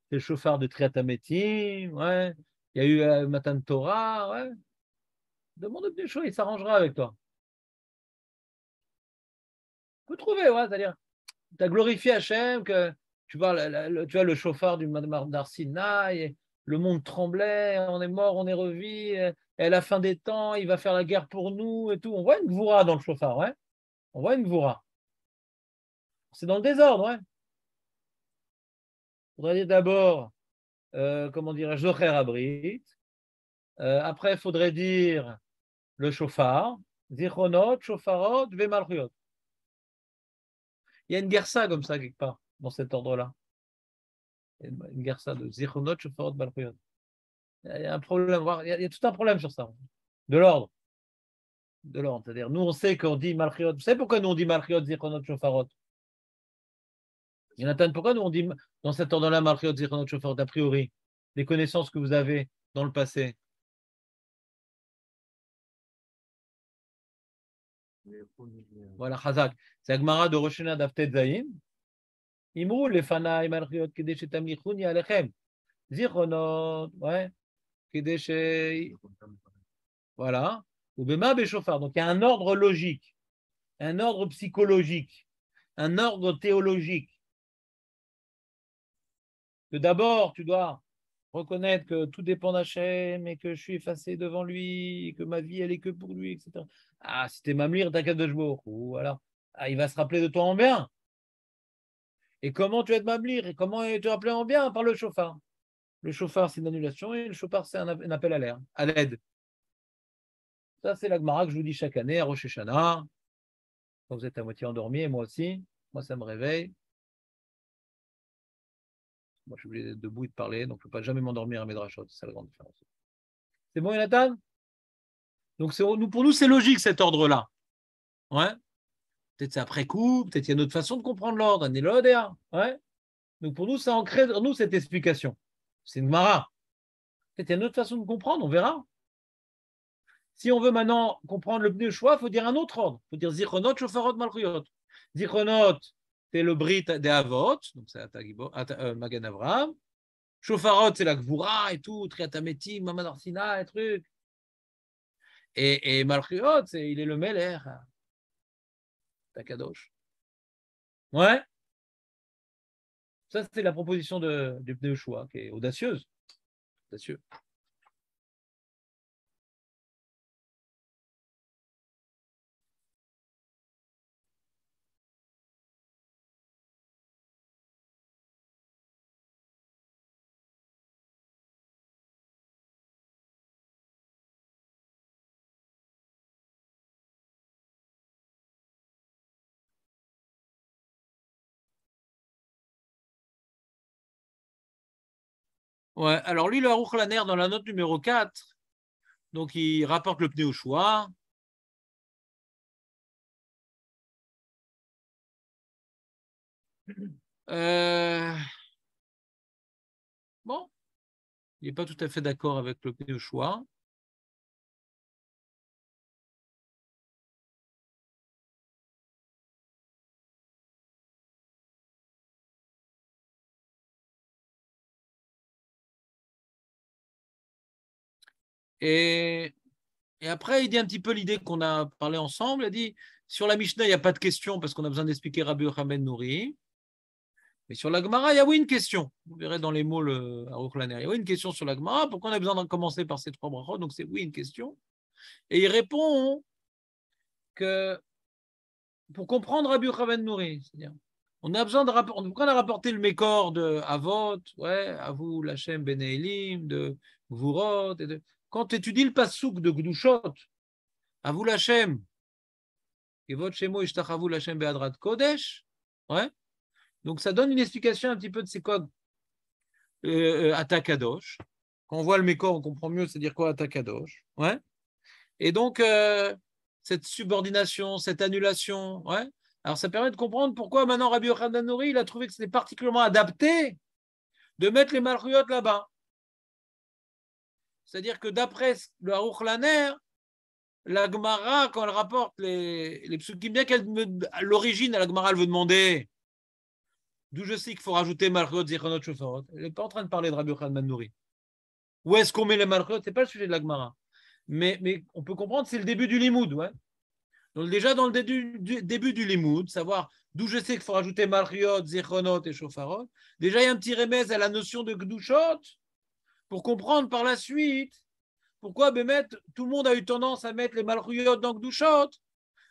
le chauffard de Triatamétim, ouais. Il y a eu Matan Torah, ouais. Demande des choses, il s'arrangera avec toi. On peut trouver, ouais, c'est-à-dire, tu as glorifié Hachem, que tu vois, tu vois le chauffard du d'Arsinaï, le monde tremblait, on est mort, on est revu, et à la fin des temps, il va faire la guerre pour nous et tout. On voit une gvoura dans le chauffard, ouais. On voit une gvoura. C'est dans le désordre, ouais. On faudrait dire d'abord, comment dirais-je, Zocher Abrit. Après, il faudrait dire le chauffard, Zichronot, Shofarot, Vemalchiot. Il y a une guersa comme ça, quelque part, dans cet ordre-là. Une guersa de Zichronot, Shofarot, Malchiot. Il y a un problème, il y a tout un problème sur ça. De l'ordre. De l'ordre. C'est-à-dire, nous, on sait qu'on dit Malchiot. Vous savez pourquoi nous, on dit Malchiot, Zichronot, Shofarot? Jonathan, pourquoi nous, on dit dans cet ordre-là Malchiot, Zichronot, Shofarot, a priori, les connaissances que vous avez dans le passé? Voilà, Chazak. C'est Agmara de Roshena d'Aftet Zayin. Imrou les fanaï malchiot kedesh tamlichuni alechem. Zichronot, ouais. Kedesh. Voilà. Ou bema beshofar. Donc il y a un ordre logique, un ordre psychologique, un ordre théologique. Que d'abord, tu dois reconnaître que tout dépend d'Hachem et que je suis effacé devant lui, et que ma vie, elle est que pour lui, etc. Ah, si t'es mamlir, t'as qu'à de jour. Ou voilà. Ah, il va se rappeler de toi en bien. Et comment tu vas être mamlir? Et comment tu vas rappeler en bien? Par le chauffard. Le chauffard, c'est une annulation et le chauffard, c'est un appel à l'air, à l'aide. Ça, c'est la Gemara que je vous dis chaque année à Rosh Hashanah. Quand vous êtes à moitié endormi, et moi aussi. Moi, ça me réveille. Moi, je suis obligé d'être debout et de parler, donc je ne peux pas jamais m'endormir à mes drachot. C'est ça la grande différence. C'est bon, Jonathan? Donc, pour nous, c'est logique cet ordre-là. Ouais. Peut-être c'est après coup, peut-être il y a une autre façon de comprendre l'ordre. Ouais. Donc, pour nous, c'est ancré dans nous cette explication. C'est une Gemara. Peut-être il y a une autre façon de comprendre, on verra. Si on veut maintenant comprendre le pneu choix, il faut dire un autre ordre. Il faut dire Zichronot, Shofarot, Malchuyot. Zichronot, c'est le Brit des Avot, donc c'est Magan Avraham. Shofarot, c'est la Gvura et tout, Triatamétim, Mamad Arsina et trucs. Et Malchuyot, il est le Meler. Takadosh. Ouais. Ça, c'est la proposition du pneu choix, qui est audacieuse. Audacieux. Ouais, alors lui, le Aruch Laner, dans la note numéro 4, donc il rapporte le pneu au choix. Bon, il n'est pas tout à fait d'accord avec le pneu au choix. Et après, il dit un petit peu l'idée qu'on a parlé ensemble. Il dit, sur la Mishnah, il n'y a pas de question parce qu'on a besoin d'expliquer Rabbi Yochanan Nouri. Mais sur la Gemara, il y a oui une question. Vous verrez dans les mots le Aruch Laner. Il y a oui une question sur la Gemara. Pourquoi on a besoin de commencer par ces trois brachot? Donc c'est oui une question. Et il répond que pour comprendre Rabbi Yochanan Nouri, c'est-à-dire, on a besoin de rapporter. Pourquoi on a rapporté le Mékor de Avot, ouais, Avou, Lachem, Ben Elim, de Gvurot, et de... Quand tu étudies le passouk de Gdushot, Avou Lachem, Kevot Shemo Ishtachavu Lachem Be'adrat Kodesh, ouais. Donc ça donne une explication un petit peu de ces codes Atakadosh. Quand on voit le Mékor, on comprend mieux, c'est-à-dire quoi Atakadosh, ouais. Et donc cette subordination, cette annulation, ouais. Alors ça permet de comprendre pourquoi maintenant Rabbi Yochanan Nouri, il a trouvé que c'était particulièrement adapté de mettre les Malchuyot là-bas. C'est-à-dire que d'après le Aruch Laner, la Gemara, quand elle rapporte les psukim, bien qu'elle à l'origine, la Gemara, elle veut demander d'où je sais qu'il faut rajouter Malchut, Zichronot, Shofarot. Elle n'est pas en train de parler de Rabbi Yochanan ben Nouri. Où est-ce qu'on met les Malchut? Ce n'est pas le sujet de la Gemara. Mais on peut comprendre, c'est le début du Limoud. Ouais. Donc déjà dans le début du Limoud, savoir d'où je sais qu'il faut rajouter Malchut, Zichronot et Shofarot. Déjà, il y a un petit remèze à la notion de Gdushot pour comprendre par la suite pourquoi Bémet, tout le monde a eu tendance à mettre les Malchuyot dans Gdushot.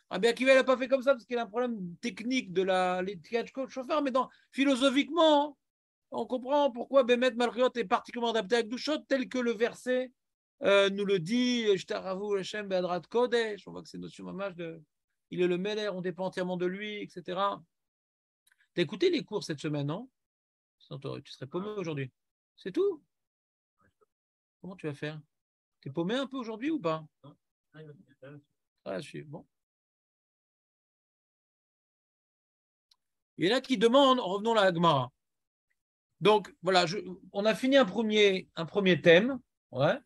Rabbi Akiva n'a pas fait comme ça parce qu'il a un problème technique de l'étiquette chauffeur, mais philosophiquement, on comprend pourquoi Bémet Malchuyot est particulièrement adapté à Gdushot, tel que le verset nous le dit. On voit que c'est une notion mamage de il est le Meller, on dépend entièrement de lui, etc. T'as écouté les cours cette semaine, non? Tu serais paumé aujourd'hui. C'est tout? Comment tu vas faire? T'es paumé un peu aujourd'hui ou pas? Ah, je suis bon. Il y en a qui demandent, revenons à la Gemara. Donc voilà, on a fini un premier thème, ouais,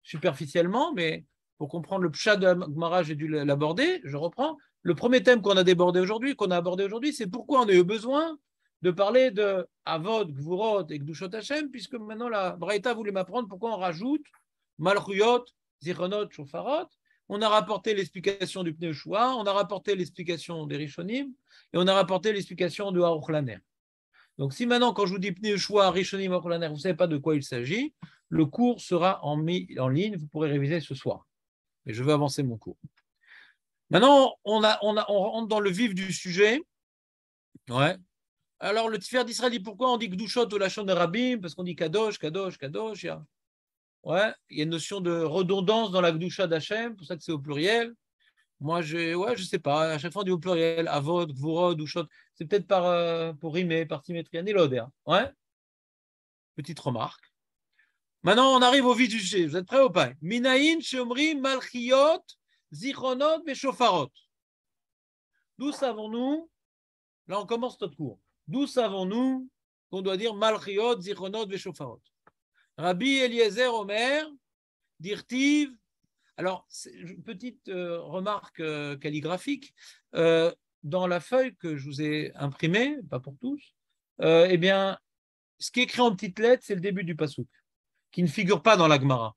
superficiellement, mais pour comprendre le pshat de la Gemara, j'ai dû l'aborder. Je reprends. Le premier thème qu'on a abordé aujourd'hui, c'est pourquoi on a eu besoin de parler de Avod, Gvurot et Gdushot Hashem, puisque maintenant la Braïta voulait m'apprendre pourquoi on rajoute Malchuyot, Zichronot, Shofarot. On a rapporté l'explication du Pnei Yehoshua, on a rapporté l'explication des Rishonim, et on a rapporté l'explication de Aruch Laner. Donc si maintenant, quand je vous dis Pnei Yehoshua, Rishonim, Aruch Laner, vous ne savez pas de quoi il s'agit, le cours sera en ligne, vous pourrez réviser ce soir. Mais je veux avancer mon cours. Maintenant, on rentre dans le vif du sujet. Ouais. Alors, le Tifer d'Israël dit pourquoi on dit Gdushot ou Lachon de Rabim, parce qu'on dit Kadosh, Kadosh, Kadosh. Ouais, il y a une notion de redondance dans la Gdusha d'Hachem, pour ça que c'est au pluriel. Moi, je sais pas, à chaque fois on dit au pluriel, Avod, Gvurod, Dushot, c'est peut-être pour rimer, par symétrie, Aniloder. Ouais, petite remarque. Maintenant, on arrive au vif du sujet. Vous êtes prêts ou pas? Minaïn, Shomri, Malchiot, Zichronot, Meshofarot. D'où savons-nous? Là, on commence notre cours. D'où savons-nous qu'on doit dire Malchiot, Zichronot, Meshofarot? Rabbi Eliezer Omer, Dirtiv. Alors, une petite remarque calligraphique. Dans la feuille que je vous ai imprimée, pas pour tous, eh bien, ce qui est écrit en petites lettres, c'est le début du pasouk, qui ne figure pas dans la Gemara.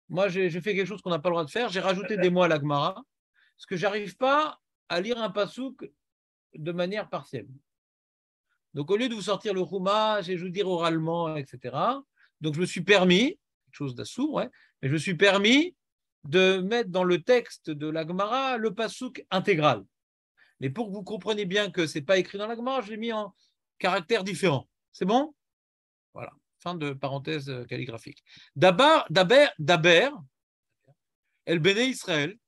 Moi, j'ai fait quelque chose qu'on n'a pas le droit de faire. J'ai rajouté des mots à la Gemara, parce que je n'arrive pas à lire un pasouk de manière partielle. Donc, au lieu de vous sortir le Chumash et je vous dire oralement, etc., donc je me suis permis, quelque chose d'assourd, ouais, mais je me suis permis de mettre dans le texte de la Gemara le pasouk intégral. Mais pour que vous compreniez bien que ce n'est pas écrit dans la Gemara, je l'ai mis en caractères différents. C'est bon? Voilà. Fin de parenthèse calligraphique. Daber, El Bene Israël,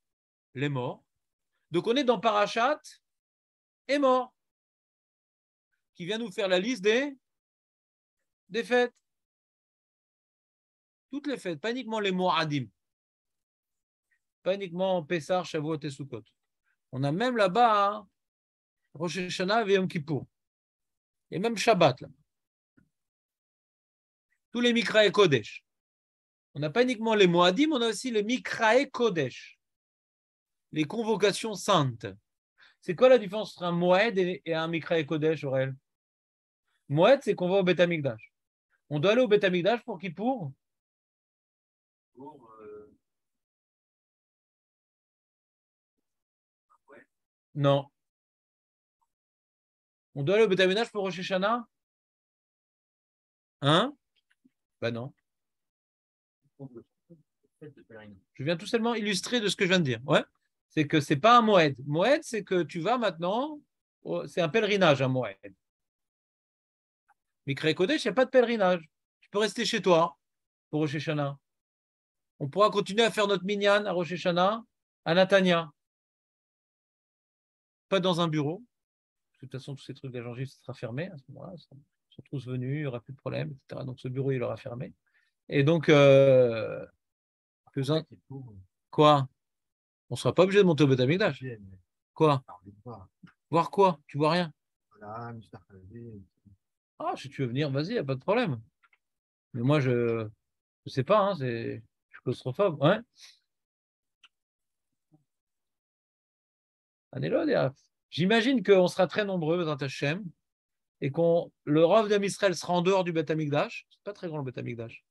les morts. Donc on est dans Parashat, est mort, qui vient nous faire la liste des fêtes. Toutes les fêtes, pas uniquement les Moadim. Pas uniquement Pessah, Shavuot et Sukkot. On a même là-bas hein, Rosh Hashanah et Yom Kippour. Et même Shabbat. Là. Tous les Mikrae Kodesh. On n'a pas uniquement les Moadim, on a aussi les Mikrae Kodesh. Les convocations saintes. C'est quoi la différence entre un Moed et un Mikrae Kodesh, Aurel? Moed, c'est qu'on va au Beth Amikdash. On doit aller au Beth Amikdash pour Kippour? Non. On doit aller au Beth Amikdash pour Rosh Hashanah? Hein? Ben non. Je viens tout simplement illustrer de ce que je viens de dire. Ouais. C'est que ce n'est pas un Moed. Moed, c'est que tu vas maintenant, c'est un pèlerinage, un Moed. Mikra Kodesh, il n'y a pas de pèlerinage. Tu peux rester chez toi pour Rosh Hashanah. On pourra continuer à faire notre minyan à Rosh Hashanah, à Natania. Pas dans un bureau. De toute façon, tous ces trucs d'agent juif, ça sera fermé à ce moment-là. Ils sont tous venus, il n'y aura plus de problème, etc. Donc ce bureau, il aura fermé. Et donc, quoi? On ne sera pas obligé de monter au Beth Amikdash. Quoi? Voir quoi? Tu vois rien? Ah, si tu veux venir, vas-y, il n'y a pas de problème. Mais moi, je ne sais pas, hein, je suis claustrophobe. Ouais. J'imagine qu'on sera très nombreux dans Hachem et que le Rav d'Am Israël sera en dehors du Beth Amikdash. C'est pas très grand le Beth Amikdash.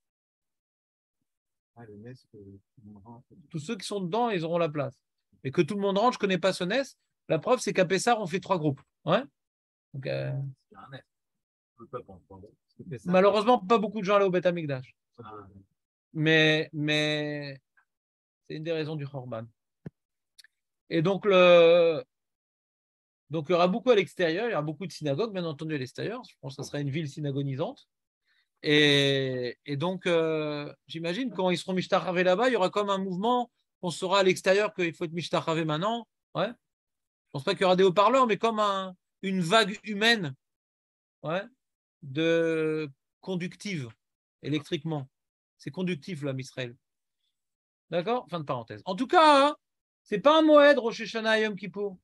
Tous ceux qui sont dedans, ils auront la place. Mais que tout le monde rentre, je ne connais pas ce NES. La preuve, c'est qu'à Pessar, on fait 3 groupes. Ouais. Donc, malheureusement, pas beaucoup de gens allaient au Beth Amikdash. Mais c'est une des raisons du Khorban. Et donc, il y aura beaucoup à l'extérieur, il y aura beaucoup de synagogues, bien entendu, à l'extérieur. Je pense que ça sera une ville synagonisante. Et donc, j'imagine, quand ils seront Mishtaravé là-bas, il y aura comme un mouvement, on saura à l'extérieur qu'il faut être Mishtaravé maintenant. Ouais. Je ne pense pas qu'il y aura des haut-parleurs, mais comme une vague humaine, ouais, de conductive électriquement. C'est conductif, là, Israël. D'accord? Fin de parenthèse. En tout cas, ce n'est pas un Moed, Rosh Hashanah et Yom Kippour.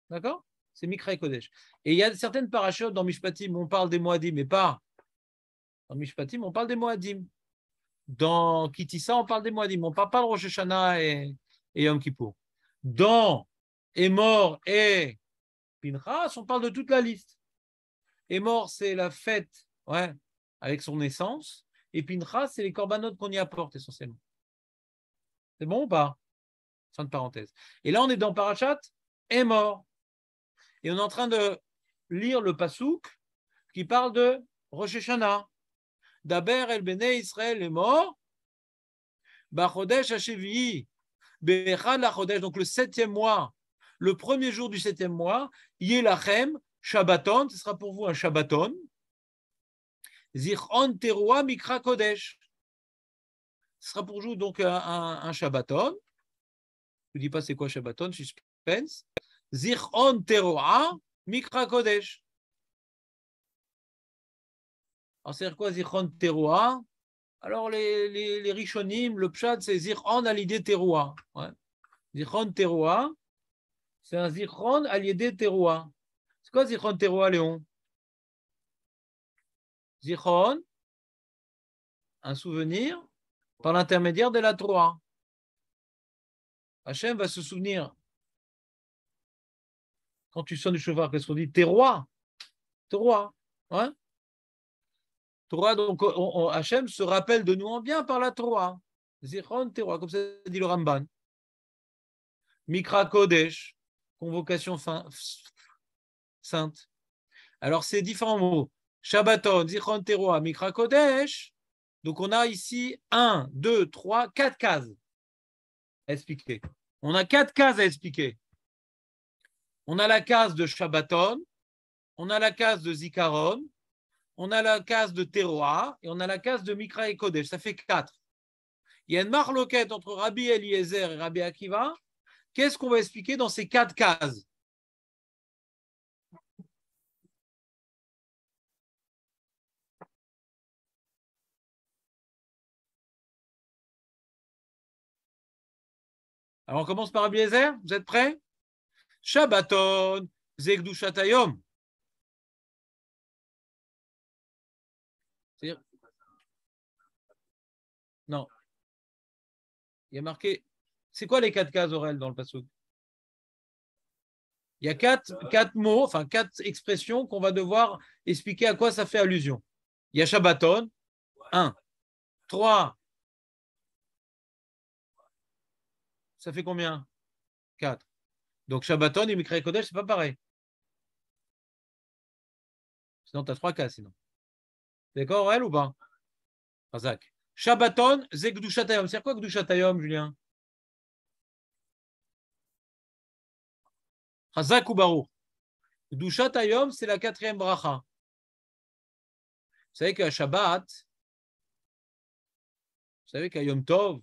D'accord? C'est Mikra et Kodesh. Et il y a certaines parachutes dans Mishpatim où on parle des Moadim, mais pas. Dans Mishpatim, on parle des Moadim. Dans Kitissa, on parle des Moadim. On ne parle pas de Rosh Hashanah et Yom Kippour. Dans Emor et Pinchas, on parle de toute la liste. Emor, c'est la fête, ouais, avec son naissance. Et Pinchas, c'est les corbanotes qu'on y apporte essentiellement. C'est bon ou pas? Fin de parenthèse. Et là, on est dans Parashat Emor. Et on est en train de lire le pasouk qui parle de Rosh Hashanah. Daber el Bnei Israël est mort. Bachodesh Hashevi'i. Bechad la Chodesh. Donc le 7e mois, le premier jour du 7e mois, Yelachem, Shabbaton, ce sera pour vous un Shabbaton. Zichron Teroua Mikra Kodesh. Ce sera pour vous donc un Shabbaton. Je ne vous dis pas c'est quoi Shabbaton, suspense. Zichron Teroua Mikra Kodesh. Alors, c'est quoi Zichron Teroua? Alors, les Rishonim, le Pshat, c'est Zichron à l'idée Teroua. Ouais. Zichron Teroua, c'est un Zichron à l'idée Teroua. C'est quoi Zichron Teroua, Léon? Zichron, un souvenir par l'intermédiaire de la Torah. Hachem va se souvenir. Quand tu sonnes du cheval, qu'est-ce qu'on dit? Teroua. Teroua. Ouais. Torah, donc Hachem se rappelle de nous en bien par la Torah. Zichron Teroua, comme ça dit le Ramban. Mikra Kodesh, convocation sainte. Alors, c'est différents mots. Shabbaton, Zichron Teroua, Mikra Kodesh. Donc, on a ici 1, 2, 3, 4 cases à expliquer. On a 4 cases à expliquer. On a la case de Shabbaton, on a la case de Zikaron, on a la case de Teroa et on a la case de Mikra et Kodesh. Ça fait 4. Il y a une marloquette entre Rabbi Eliezer et Rabbi Akiva. Qu'est-ce qu'on va expliquer dans ces 4 cases? Alors, on commence par Rabbi Eliezer. Vous êtes prêts? Shabbaton, Zegdushat Hayom. C'est-à-dire... Non. Il y a marqué... C'est quoi les 4 cases, Aurel, dans le passouk? Il y a 4 mots, enfin 4 expressions qu'on va devoir expliquer à quoi ça fait allusion. Il y a Shabbaton, 1. 3. Ça fait combien? 4. Donc Shabbaton et Mikra Kodesh, c'est pas pareil. Sinon, tu as 3 cases, sinon. D'accord, Aurel, ou pas? Razak. Shabbaton, Zegdushat Hayom. C'est quoi Gdushat Hayom, Julien? Razak ou Baruch. Gdushat Hayom, c'est la 4e bracha. Vous savez qu'à Shabbat, vous savez qu'à Yom Tov,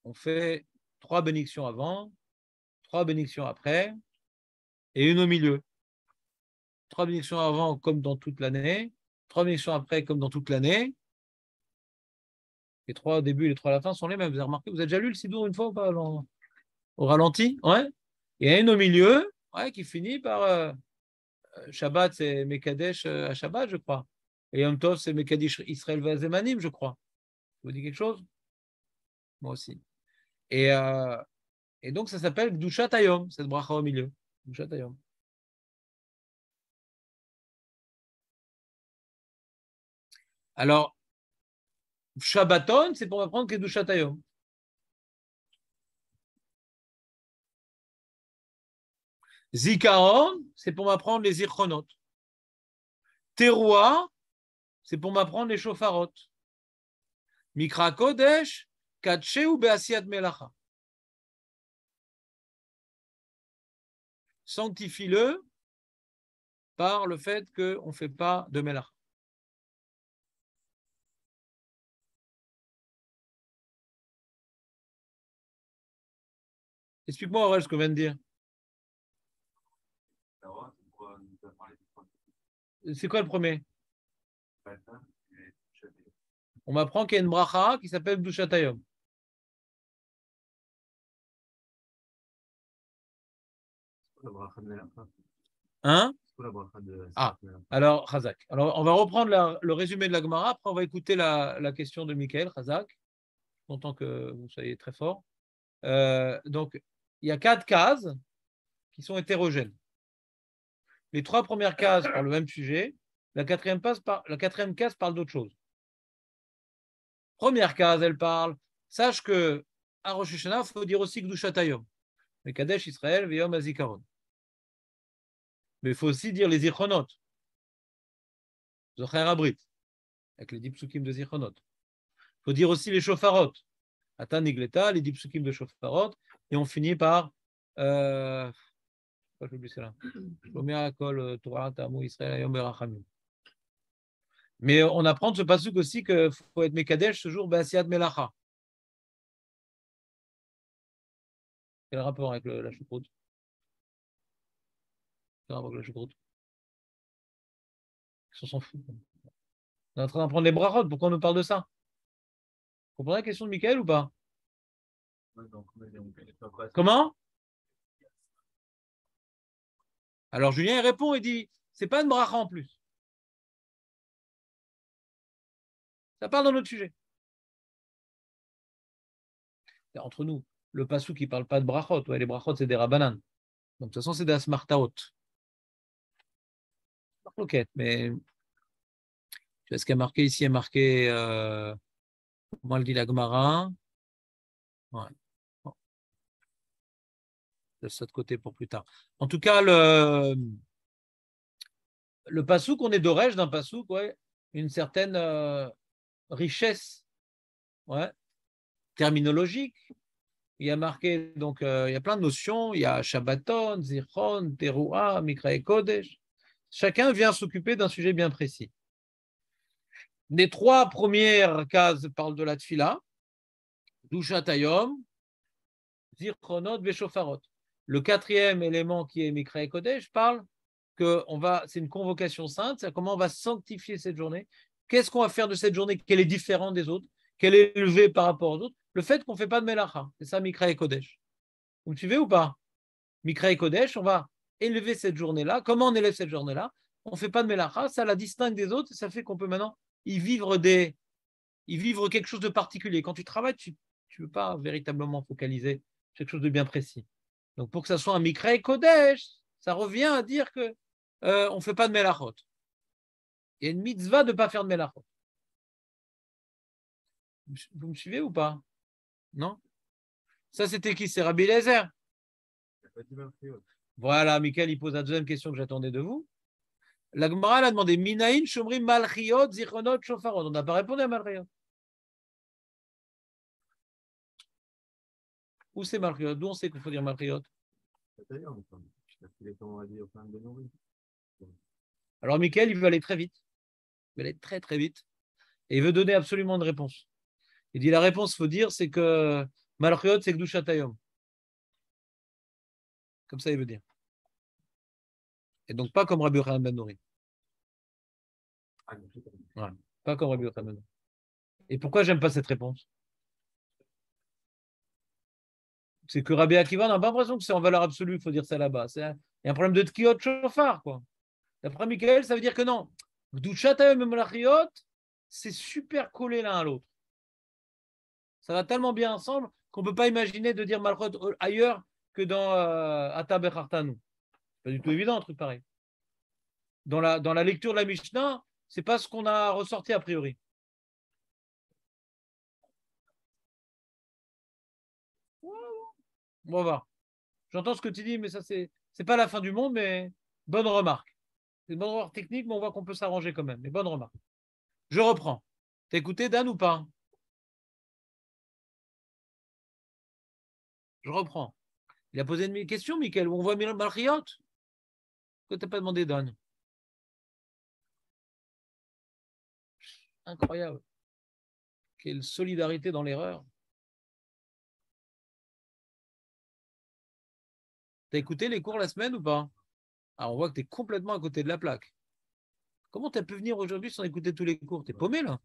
on fait 3 bénédictions avant, 3 bénédictions après et une au milieu. 3 bénédictions avant comme dans toute l'année, 3 bénédictions après comme dans toute l'année. Les 3 au début et les 3 à la fin sont les mêmes. Vous avez remarqué, vous avez déjà lu le Sidour une fois ou pas au ralenti? Ouais. Il y a une au milieu, ouais, qui finit par Shabbat, c'est Mekadesh à Shabbat, je crois. Et Yom Tov, c'est Mekadesh Israël Vazemanim, je crois. Ça vous dit quelque chose? Moi aussi. Et Et donc, ça s'appelle Gdushat Hayom, cette bracha au milieu. Gdushat Hayom. Alors, Shabbaton, c'est pour apprendre Kedushat Hayom. Zikaron, c'est pour m'apprendre les Zichronot. Teroua, c'est pour m'apprendre les Shofarot. Mikra Kodesh, Katshe ou Beasiat Melacha. Sanctifie-le par le fait qu'on ne fait pas de Melacha. Explique-moi, Aurel, ce que je viens de dire. C'est quoi le premier? On m'apprend qu'il y a une bracha qui s'appelle Gdushat Hayom. Hein? Ah, alors, Chazak. Alors, on va reprendre le résumé de la Gemara. Après, on va écouter la question de Michael, Chazak. Content que vous soyez très fort. Donc, il y a 4 cases qui sont hétérogènes. Les 3 premières cases parlent le même sujet. La quatrième case parle d'autre chose. Première case, elle parle. Sache que à Rosh Hashanah, il faut dire aussi Gdushat Hayom. Mais Kadesh Israël, Veyom Azikaron. Mais il faut aussi dire les Zichronot. Zocher Abrit. Avec les 10 psukim de Zichronot. Il faut dire aussi les Shofarot. Atan Nigleta, les 10 psukim de Shofarot. Et on finit par. J'ai oublié celle-là. Mais on apprend de ce pasuk aussi qu'il faut être Mekadesh ce jour, Beasiat Melacha. Quel rapport avec la choucroute? Quel rapport avec la choucroute? On s'en fout. On est en train d'apprendre les brachot. Pourquoi on nous parle de ça? Vous comprenez la question de Michael ou pas? Comment? Alors Julien il répond et dit c'est pas une bracha en plus. Ça parle dans notre sujet. Entre nous, le pasuk qui ne parle pas de brachot. Ouais, les brachot, c'est des rabanan. Donc de toute façon, c'est des asmartaot. Mais tu vois ce qui est marqué ici est marqué. Comment le dit la Gemara? Ouais. Bon. Je laisse ça de côté pour plus tard. En tout cas, le passouk, on est d'orège d'un passouk, ouais, une certaine richesse, ouais, terminologique. Il y a marqué, donc, il y a plein de notions. Il y a Shabbaton, Zichron, Teruah, Mikra et Kodesh. Chacun vient s'occuper d'un sujet bien précis. Les 3 premières cases parlent de la Tfila, Dushat Hayom, Zichronot, Veshofarot. Le 4e élément qui est Mikra et Kodesh parle que c'est une convocation sainte, c'est comment on va sanctifier cette journée, qu'est-ce qu'on va faire de cette journée, qu'elle est différente des autres, qu'elle est élevée par rapport aux autres, le fait qu'on ne fait pas de Melacha, c'est ça Mikra et Kodesh. Vous me suivez ou pas? Mikra et Kodesh, on va élever cette journée-là. Comment on élève cette journée-là? On ne fait pas de Melacha, ça la distingue des autres, et ça fait qu'on peut maintenant y vivre quelque chose de particulier. Quand tu travailles, tu ne veux pas véritablement focaliser quelque chose de bien précis. Donc pour que ça soit un Mikra et Kodesh, ça revient à dire que on ne fait pas de Melachot. Il y a une mitzvah de ne pas faire de Melachot. Vous me suivez ou pas? Non? Ça, c'était qui? C'est Rabbi Eliezer. Voilà, Michael, il pose la deuxième question que j'attendais de vous. La Gemara a demandé Minaïn, Shomrim, Malchiot, Zichronot, Shofarot. On n'a pas répondu à Malchiot. Où c'est Malchiot? D'où on sait qu'il faut dire Malchiot? Alors, Michael, il veut aller très vite. Il veut aller très, très vite. Et il veut donner absolument une réponse. Il dit la réponse, il faut dire, c'est que Malchiot, c'est Gdushat Hayom. Comme ça, il veut dire. Et donc, pas comme Rabbi Yochanan ben Nori. Ouais, pas comme Rabbi Yochanan ben Nori. Et pourquoi j'aime pas cette réponse? C'est que Rabbi Akiva, on n'a pas l'impression que c'est en valeur absolue, il faut dire ça là-bas. Il y a un problème de Tkiyot Shofar, quoi. D'après Michael, ça veut dire que non. Gdushat Hayom et Malchiot, c'est super collé l'un à l'autre. Ça va tellement bien ensemble qu'on ne peut pas imaginer de dire Malchut ailleurs que dans Ata Bechartanu. C'est pas du tout évident un truc pareil. Dans la lecture de la Mishnah, ce n'est pas ce qu'on a ressorti a priori. On va voir. J'entends ce que tu dis, mais ça, c'est pas la fin du monde, mais bonne remarque. C'est une bonne remarque technique, mais on voit qu'on peut s'arranger quand même. Mais bonne remarque. Je reprends. T'as écouté Dan ou pas? Je reprends. Il a posé une question, Mickaël. On voit Malchiot. Pourquoi t'as pas demandé Dan? Incroyable. Quelle solidarité dans l'erreur. T'as écouté les cours la semaine ou pas? Alors on voit que tu es complètement à côté de la plaque. Comment tu as pu venir aujourd'hui sans écouter tous les cours? T'es paumé là?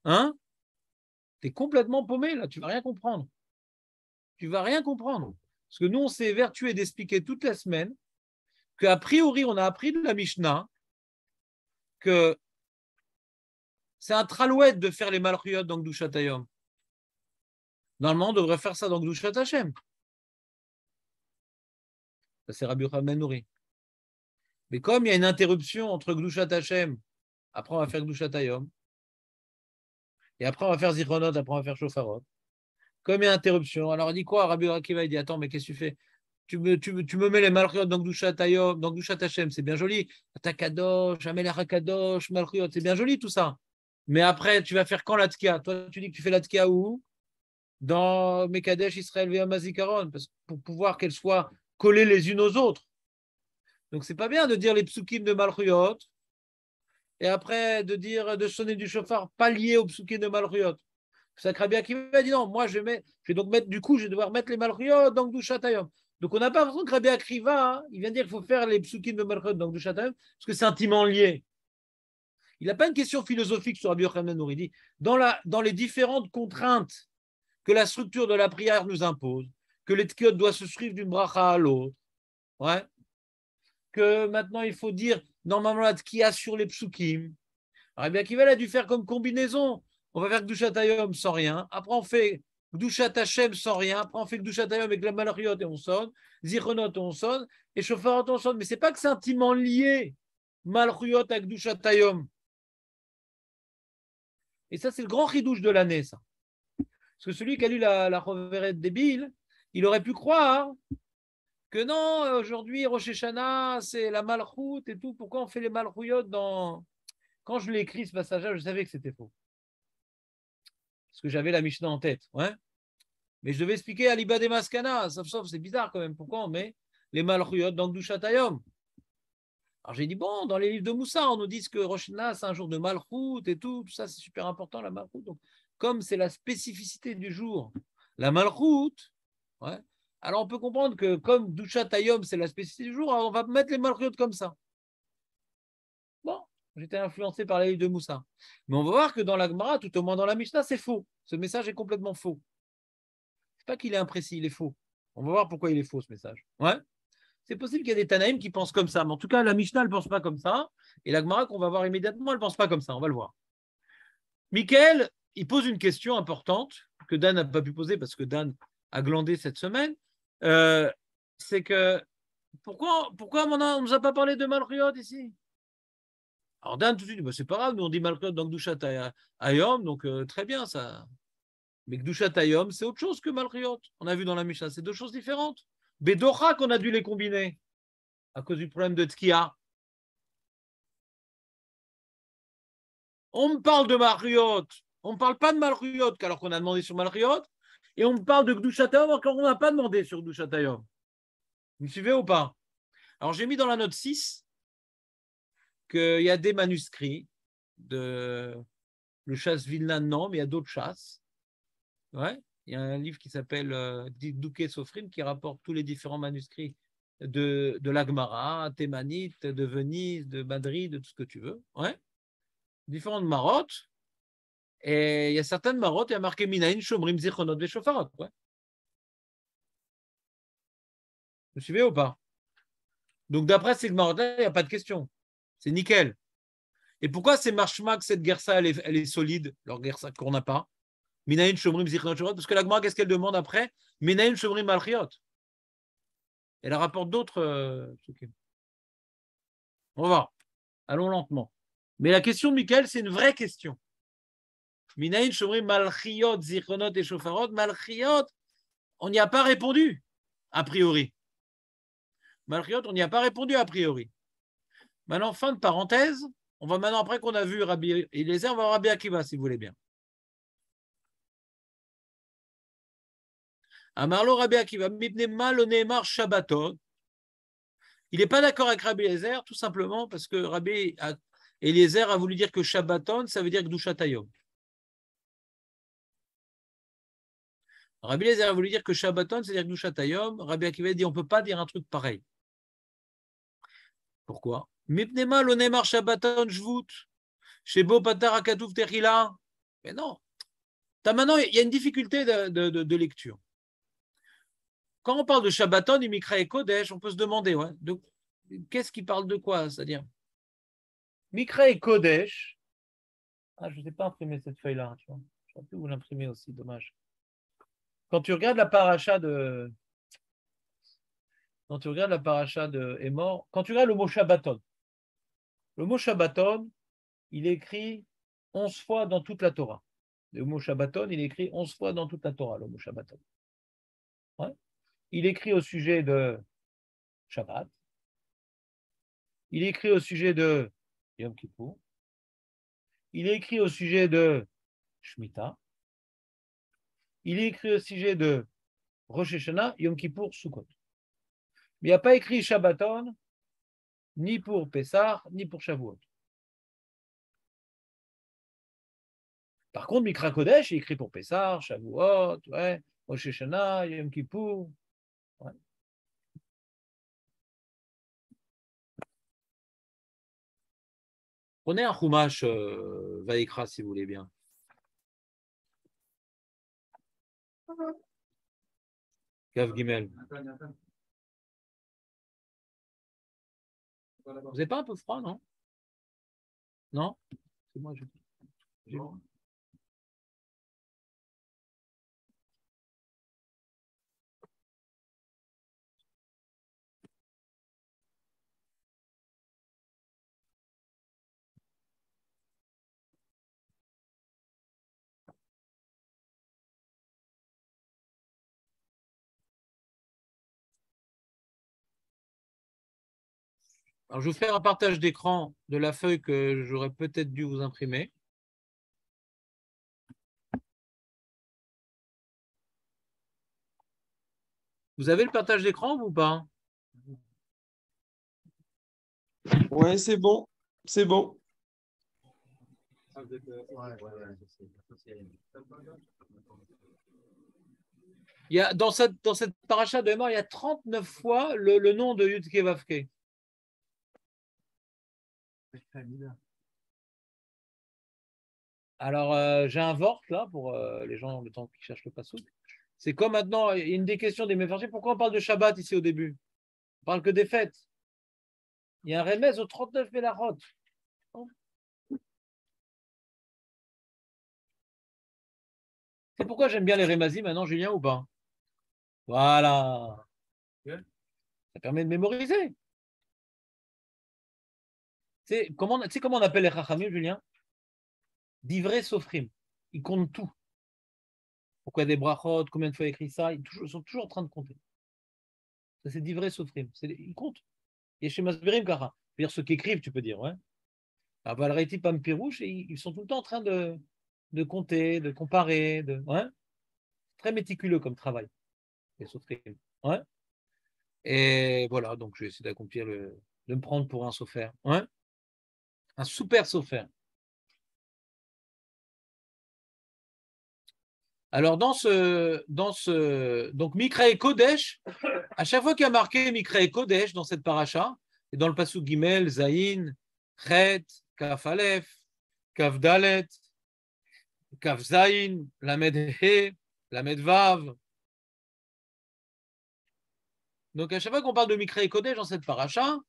Hein? T'es complètement paumé là, tu vas rien comprendre. Tu vas rien comprendre. Parce que nous, on s'est vertué d'expliquer toute la semaine qu'a priori, on a appris de la Mishnah que c'est un tralouette de faire les malchuyot dans Gdushat Hayom. Normalement, on devrait faire ça dans Gdushat Hashem. Ça, c'est Rabbi Yochanan ben Nouri. Mais comme il y a une interruption entre Gdushat Hashem, après on va faire Gdushat Hayom, et après on va faire Zichronot, après on va faire Shofarot. Comme il y a interruption, alors il dit quoi? Rabbi Akiva, il dit attends, mais qu'est-ce que tu fais? Tu me mets les malchuyot dans Gdushat Hayom, dans Gdushat Hashem, c'est bien joli. Takadosh, Amelech Hakadosh, malchuyot, c'est bien joli tout ça. Mais après, tu vas faire quand la Tkia? Toi, tu dis que tu fais la Tkia où? Dans Mekadesh, Israël, Ve'amazikaron, parce que pour pouvoir qu'elles soient collées les unes aux autres. Donc, c'est pas bien de dire les psukim de Malchuyot et après de dire de sonner du chauffard pas lié aux psukim de Malchuyot. Ça Rabbi Akiva dit non, moi je vais donc mettre, du coup, je vais devoir mettre les Malchuyot dans Gdushat Hayom. Donc, on n'a pas l'impression que Rabbi Akiva, il vient de dire qu'il faut faire les psukim de Malchuyot dans Gdushat Hayom parce que c'est intimement lié. Il n'a pas une question philosophique sur Rabbi Yochanan ben Nouri. Il dit dans les différentes contraintes que la structure de la prière nous impose, que l'étiquette doit se suivre d'une bracha à l'autre, ouais, que maintenant il faut dire normalement la tkia sur les psukim. Alors bien qu'il a dû faire comme combinaison. On va faire Gdushat Hayom sans rien. Après on fait Gdushat Hashem sans rien. Après on fait Gdushat Hayom avec la Malachiyot et on sonne. Zichronot et on sonne. Et Shofarot on sonne. Mais c'est pas que c'est intimement lié. Malachiyot avec Gdushat Hayom. Et ça c'est le grand chidouche de l'année, ça. Parce que celui qui a lu la Choveret débile, il aurait pu croire que non, aujourd'hui, Rosh Hashanah, c'est la Malchut et tout. Pourquoi on fait les Malchuyot dans... Quand je l'ai écrit, ce passage-là, je savais que c'était faux. Parce que j'avais la Mishnah en tête. Ouais. Mais je devais expliquer à l'Iba des Maskana. Sauf, c'est bizarre quand même. Pourquoi on met les Malchuyot dans Gdushat Hayom? Alors j'ai dit, bon, dans les livres de Moussa, on nous dit que Rosh Hashanah, c'est un jour de Malchut et tout. Tout ça, c'est super important, la Malchut. Donc, comme c'est la spécificité du jour, la Malchut, ouais, alors on peut comprendre que comme Gdushat Hayom, c'est la spécificité du jour, on va mettre les Malchuyot comme ça. Bon, j'étais influencé par les livres de Moussa. Mais on va voir que dans la Gemara, tout au moins dans la Mishnah, c'est faux. Ce message est complètement faux. C'est pas qu'il est imprécis, il est faux. On va voir pourquoi il est faux, ce message. Ouais. C'est possible qu'il y ait des Tanaïm qui pensent comme ça. Mais en tout cas, la Mishnah, elle ne pense pas comme ça. Et la Gemara, qu'on va voir immédiatement, elle ne pense pas comme ça. On va le voir. Michael, il pose une question importante que Dan n'a pas pu poser parce que Dan a glandé cette semaine. C'est que pourquoi on ne nous a pas parlé de Malchuyot ici? Alors Dan tout de suite dit, bah, c'est pas grave, nous on dit Malchuyot dans Gdushat Hayom, donc très bien ça. Mais Gdushat Hayom, c'est autre chose que Malchuyot. On a vu dans la Mishnah, c'est deux choses différentes. Bedocha qu'on a dû les combiner à cause du problème de Tkia. On me parle de Malchuyot, on ne parle pas de Malchuyot alors qu'on a demandé sur Malchuyot, et on me parle de Gdushat Hayom alors qu'on n'a pas demandé sur Gdushat Hayom. Vous me suivez ou pas? Alors j'ai mis dans la note 6 qu'il y a des manuscrits de le chasse Vilna, non, mais il y a d'autres chasses. Ouais. Il y a un livre qui s'appelle Douké Sofrim qui rapporte tous les différents manuscrits de la Gemara, Thémanite, de Venise, de Madrid, de tout ce que tu veux. Ouais. Différentes marottes. Et il y a certaines marottes, il y a marqué Minaïn, Shomrim, Zichronot, Veshofarot. Ouais. Vous suivez ou pas? Donc d'après ces marottes-là, il n'y a pas de question. C'est nickel. Et pourquoi c'est marchma que cette guerre-ça, elle est solide, leur guerre-ça qu'on n'a pas? Minaïn Shomrim Zichnot Shorot, parce que la Gemara, qu'est-ce qu'elle demande après? Minaïn Shomrim Malchiot. Elle rapporte d'autres trucs. On va voir. Allons lentement. Mais la question de Michael, c'est une vraie question. Minaïn Shomrim Malchiot Zichnot et Shofarot. Malchiot, on n'y a pas répondu, a priori. Malchiot, on n'y a pas répondu, a priori. Maintenant, fin de parenthèse, on va maintenant, après qu'on a vu Rabbi Eliezer, on va voir Rabbi Akiva, si vous voulez bien. Amarlo Rabbi Akiva, Mipne Mal Oneemar Shabbaton. Il n'est pas d'accord avec Rabbi Eliezer, tout simplement parce que Rabbi Eliezer a voulu dire que Shabbaton, ça veut dire Gdushat Hayom. Rabbi Eliezer a voulu dire que Shabbaton, c'est-à-dire Gdushat Hayom. Rabbi Akiva dit on ne peut pas dire un truc pareil. Pourquoi? Mipne Mal Oneemar Shabbaton Jvut. Shebo Patar Akatouf Techila. Mais non. Maintenant, il y a une difficulté de lecture. Quand on parle de Shabbaton et Mikra et Kodesh, on peut se demander, ouais, qu'est-ce qui parle de quoi? C'est-à-dire, Mikra et Kodesh, je ne sais pas imprimer cette feuille-là, tu vois. J'aurais pu vous l'imprimer aussi, dommage. Quand tu regardes la paracha de Hémor, quand tu regardes le mot Shabbaton, il est écrit 11 fois dans toute la Torah. Le mot Shabbaton, il est écrit 11 fois dans toute la Torah, le mot Shabbaton. Ouais. Il écrit au sujet de Shabbat. Il écrit au sujet de Yom Kippour. Il écrit au sujet de Shemitah. Il écrit au sujet de Rosh Hashanah, Yom Kippour, Sukkot. Mais il n'y a pas écrit Shabbaton ni pour Pessah, ni pour Shavuot. Par contre, Mikra Kodesh est écrit pour Pessah, Shavuot, ouais, Rosh Hashanah, Yom Kippour. Ouais. Prenez un Chumash Vaikra si vous voulez bien. Kav Gimel. Vous n'avez pas un peu froid, non? Non? C'est moi, j'ai... Alors, je vais vous faire un partage d'écran de la feuille que j'aurais peut-être dû vous imprimer. Vous avez le partage d'écran ou pas? Ouais, c'est bon. C'est bon. Il y a, dans cette paracha de Hémor, il y a 39 fois le nom de Yudke Vavke. Alors, j'ai un vort là pour les gens le temps qui cherchent le passouk. C'est comme maintenant, une des questions des Mefarshim, pourquoi on parle de Shabbat ici au début? On parle que des fêtes. Il y a un remèze aux 39 Mélachot. C'est pourquoi j'aime bien les Rémazim maintenant, Julien, ou pas? Voilà. Ça permet de mémoriser. Tu sais comment on appelle les Chachamim, Julien? Divrei Sofrim. Ils comptent tout. Pourquoi des brachot, combien de fois écrit ça? Ils sont toujours en train de compter. Ça, c'est Divrei Sofrim. Ils comptent. Et chez Masbirim, Kara. C'est-à-dire ceux qui écrivent, tu peux dire. Ouais. Valreiti Pam Pirouche, ils sont tout le temps en train de compter, de comparer. Ouais. Très méticuleux comme travail. Les Sofrim. Ouais. Et voilà, donc je vais essayer d'accomplir de me prendre pour un sofer. Ouais. Un super sofer. Alors, donc Mikra et Kodesh, à chaque fois qu'il y a marqué Mikra et Kodesh dans cette paracha, et dans le pasuk Gimel, Zayin, Chet, Kaf Aleph, Kaf Dalet, Kaf Zayin, Lamed He, Lamed Vav. Donc, à chaque fois qu'on parle de Mikra et Kodesh dans cette paracha,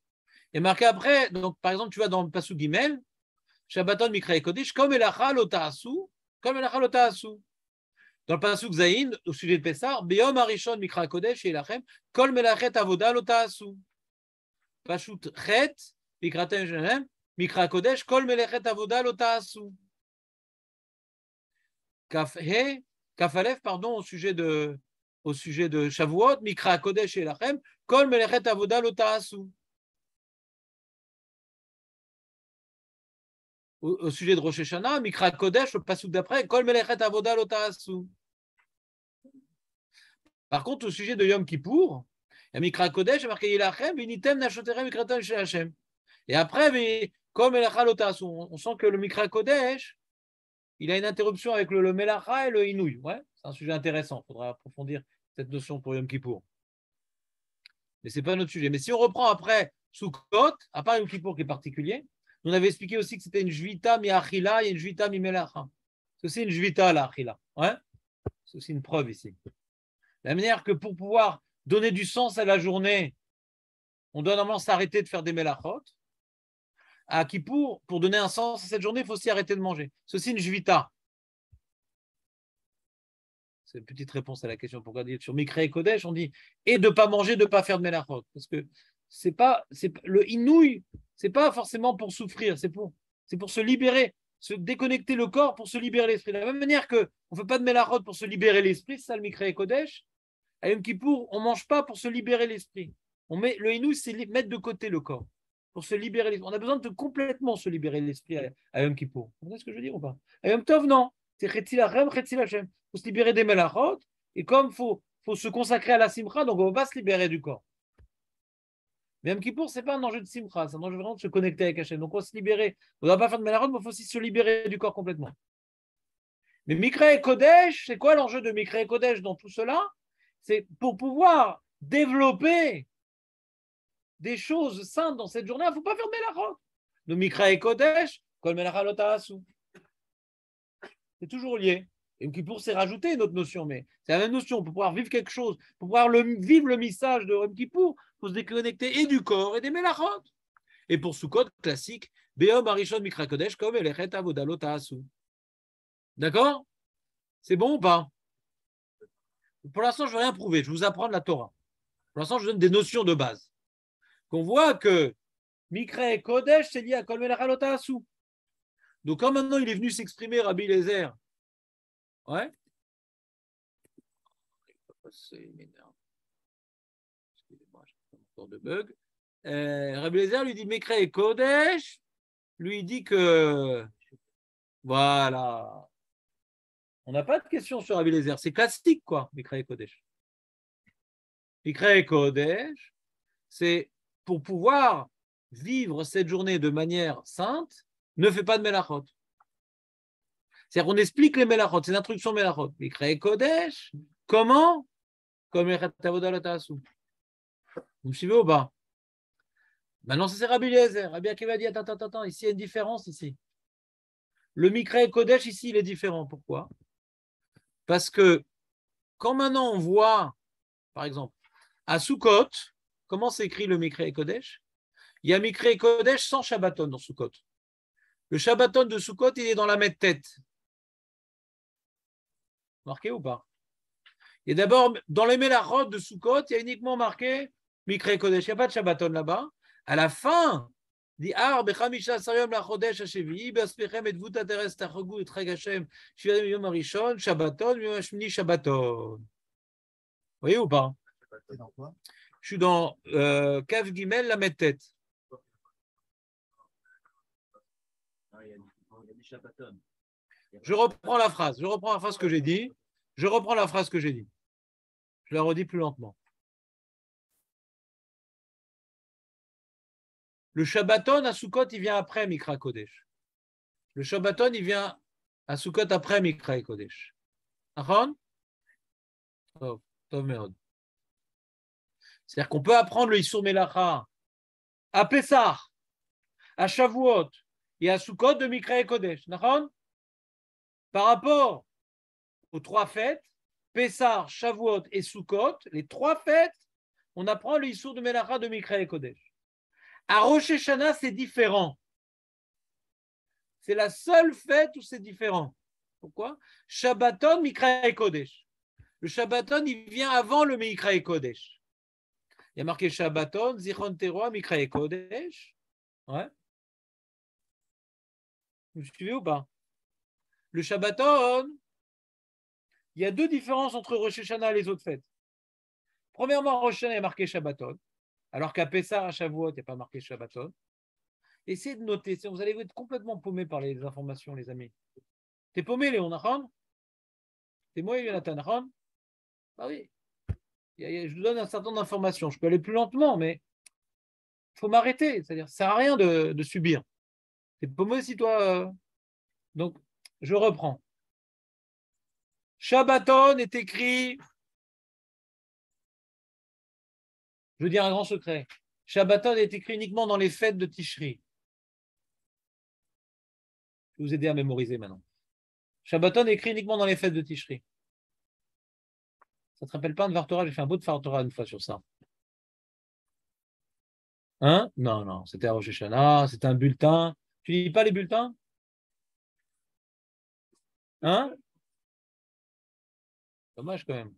il y a marqué après, donc par exemple, tu vas dans le pasuk Gimel, Shabbaton Mikra et Kodesh, comme Elacha lo ta'asu, comme Elacha lo ta'asu. Dans le pasuk Zayin, au sujet de Pessah, Beyom Arishon Mikra Kodesh et Lachem, Kol Melachet Avoda Lo Ta'asu. Pashut Chet, Mikratem Shalem, Mikra Kodesh, Kol Melachet Avoda Lo Ta'asu. Kaf Alef, pardon, au sujet de Shavuot, Mikra Kodesh et Lachem, Kol Melachet Avoda Lo Ta'asu. Au sujet de Rosh Hashanah, Mikra Kodesh, le pasuk d'après, Kol Melachet Avoda Lo Ta'asu. Par contre, au sujet de Yom Kippour, il y a Mikra Kodesh, il y a marqué Yilachem, Vinitem Nashoterem Mikratam Shel Hashem. Et après, Kol Melachet Lo Ta'asu. On sent que le Mikra Kodesh, il a une interruption avec le Melacha et le Inouï. Ouais, c'est un sujet intéressant. Il faudra approfondir cette notion pour Yom Kippour. Mais ce n'est pas notre sujet. Mais si on reprend après Sukkot, à part Yom Kippour qui est particulier, on avait expliqué aussi que c'était une Jvita mi-Achila et une Jvita mi-Melacha. C'est aussi une Jvita la Achila. Ouais, c'est aussi une preuve ici. La manière que pour pouvoir donner du sens à la journée, on doit normalement s'arrêter de faire des Melachot. À Kippour, pour donner un sens à cette journée, il faut aussi arrêter de manger. C'est aussi une Jvita. C'est une petite réponse à la question. Pourquoi dire sur Mikra et Kodesh, on dit et de ne pas manger, de ne pas faire de Melachot. Parce que le Inouï, ce n'est pas forcément pour souffrir, c'est pour se libérer, se déconnecter le corps pour se libérer l'esprit. De la même manière qu'on ne fait pas de Melachot pour se libérer l'esprit, c'est ça le Mikra et Kodesh. À Yom Kippour, on ne mange pas pour se libérer l'esprit. Le Inouï, c'est mettre de côté le corps. Pour se libérer l'esprit. On a besoin de complètement se libérer l'esprit à Yom Kippour. Vous comprenez ce que je veux dire ou pas? À Yom Tov, non. C'est Chetzil Hachem, Chetzil Hashem. Il faut se libérer des Melachot. Et comme il faut se consacrer à la Simcha, donc on ne va pas se libérer du corps. Mais Yom Kippour, ce n'est pas un enjeu de Simcha, c'est un enjeu vraiment de se connecter avec Hashem. Donc on va se libérer. On ne va pas faire de Melachot, mais il faut aussi se libérer du corps complètement. Mais Mikra et Kodesh, c'est quoi l'enjeu de Mikra et Kodesh dans tout cela? C'est pour pouvoir développer des choses saintes dans cette journée, il ne faut pas faire Melachot. Le Mikra et Kodesh, Kol Melacha Lo Ta'asu. C'est toujours lié. Et Yom Kippour, c'est rajouter une autre notion, mais c'est la même notion. Pour pouvoir vivre quelque chose, pour pouvoir vivre le message de Yom Kippour, il faut se déconnecter et du corps et des Melachot. Et pour Sukkot, classique, Be'om Arishon Mikra Kodesh, Kol Melachet Avoda Lo Ta'asu. D'accord? C'est bon ou pas? Pour l'instant, je ne veux rien prouver. Je vous apprends la Torah. Pour l'instant, je vous donne des notions de base. Qu'on voit que Mikra et Kodesh, c'est lié à Kol Melacha Lo Ta'asu. Donc, quand maintenant il est venu s'exprimer, Rabbi Eliezer, ouais. Excusez-moi, j'ai encore de bug. Rabbi Eliezer lui dit Mikra et Kodesh, lui dit que voilà. On n'a pas de question sur Rabbi Eliezer. C'est classique, quoi, Mikra et Kodesh. Mikra et Kodesh, c'est pour pouvoir vivre cette journée de manière sainte, ne fais pas de Melachot. C'est-à-dire qu'on explique les Melachot, c'est l'instruction Melachot. Mikra et Kodesh, comment? Comme les Avoda Lo Ta'asu. Vous me suivez ou pas? Maintenant, c'est Rabbi Eliezer. Rabbi Akiva dit attends, ici il y a une différence ici. Le Mikra et Kodesh, ici, il est différent. Pourquoi? Parce que quand maintenant on voit, par exemple, à Sukkot, comment s'écrit le Mikra et Kodesh? Il y a Mikra et Kodesh sans Shabbaton dans Sukkot. Le Shabbaton de Sukkot, il est dans la tête. Marqué ou pas? Et d'abord, dans les Melachot de Sukkot, il y a uniquement marqué Mikra et Kodesh. Il n'y a pas de Shabbaton là-bas. À la fin, dit Ar bechamisha sariyom la chodesh hashevi be'aspechem et vuta teres tachagu et treg Hashem shivadem yom harishon Shabbaton yom hashmini Shabbaton. Vous voyez ou pas? Je suis dans Kaf Gimel la tête. Je reprends la phrase que j'ai dit. Je la redis plus lentement. Le Shabbaton à Sukkot, il vient après Mikra Kodesh. Le Shabbaton, il vient à Sukkot après Mikra Kodesh. C'est-à-dire qu'on peut apprendre le Issur Melacha à Pessah, à Shavuot et à Sukkot de Mikra Kodesh. Par rapport aux trois fêtes, Pessah, Shavuot et Sukkot, les trois fêtes, on apprend le Issur de Melacha de Mikra Kodesh. À Rosh Hashanah, c'est différent. C'est la seule fête où c'est différent. Pourquoi? Shabbaton, Mikra et Kodesh. Le Shabbaton, il vient avant le Mikra et Kodesh. Il y a marqué Shabbaton, Zichron Teroa, Mikra et Kodesh. Ouais. Vous suivez ou pas? Le Shabbaton, il y a deux différences entre Rosh Hashanah et les autres fêtes. Premièrement, Rosh Hashanah est marqué Shabbaton, alors qu'à Pessah, à Shavuot, il n'y a pas marqué Shabbaton. Essayez de noter, vous allez être complètement paumé par les informations, les amis. T'es paumé, Léon Nachon? T'es moi, Jonathan Nachon? Ah oui. Je vous donne un certain nombre d'informations. Je peux aller plus lentement, mais il faut m'arrêter. C'est-à-dire, ça ne sert à rien de subir. T'es paumé aussi, toi. Donc, je reprends. Shabbaton est écrit. Je veux dire un grand secret. Shabbaton est écrit uniquement dans les fêtes de Tishri. Je vais vous aider à mémoriser maintenant. Shabbaton est écrit uniquement dans les fêtes de Tishri. Ça ne te rappelle pas un Dvar Torah? J'ai fait un beau Dvar Torah une fois sur ça. Hein? Non, non, c'était à Rosh Hashanah, c'était un bulletin. Tu lis pas les bulletins? Hein? Dommage quand même.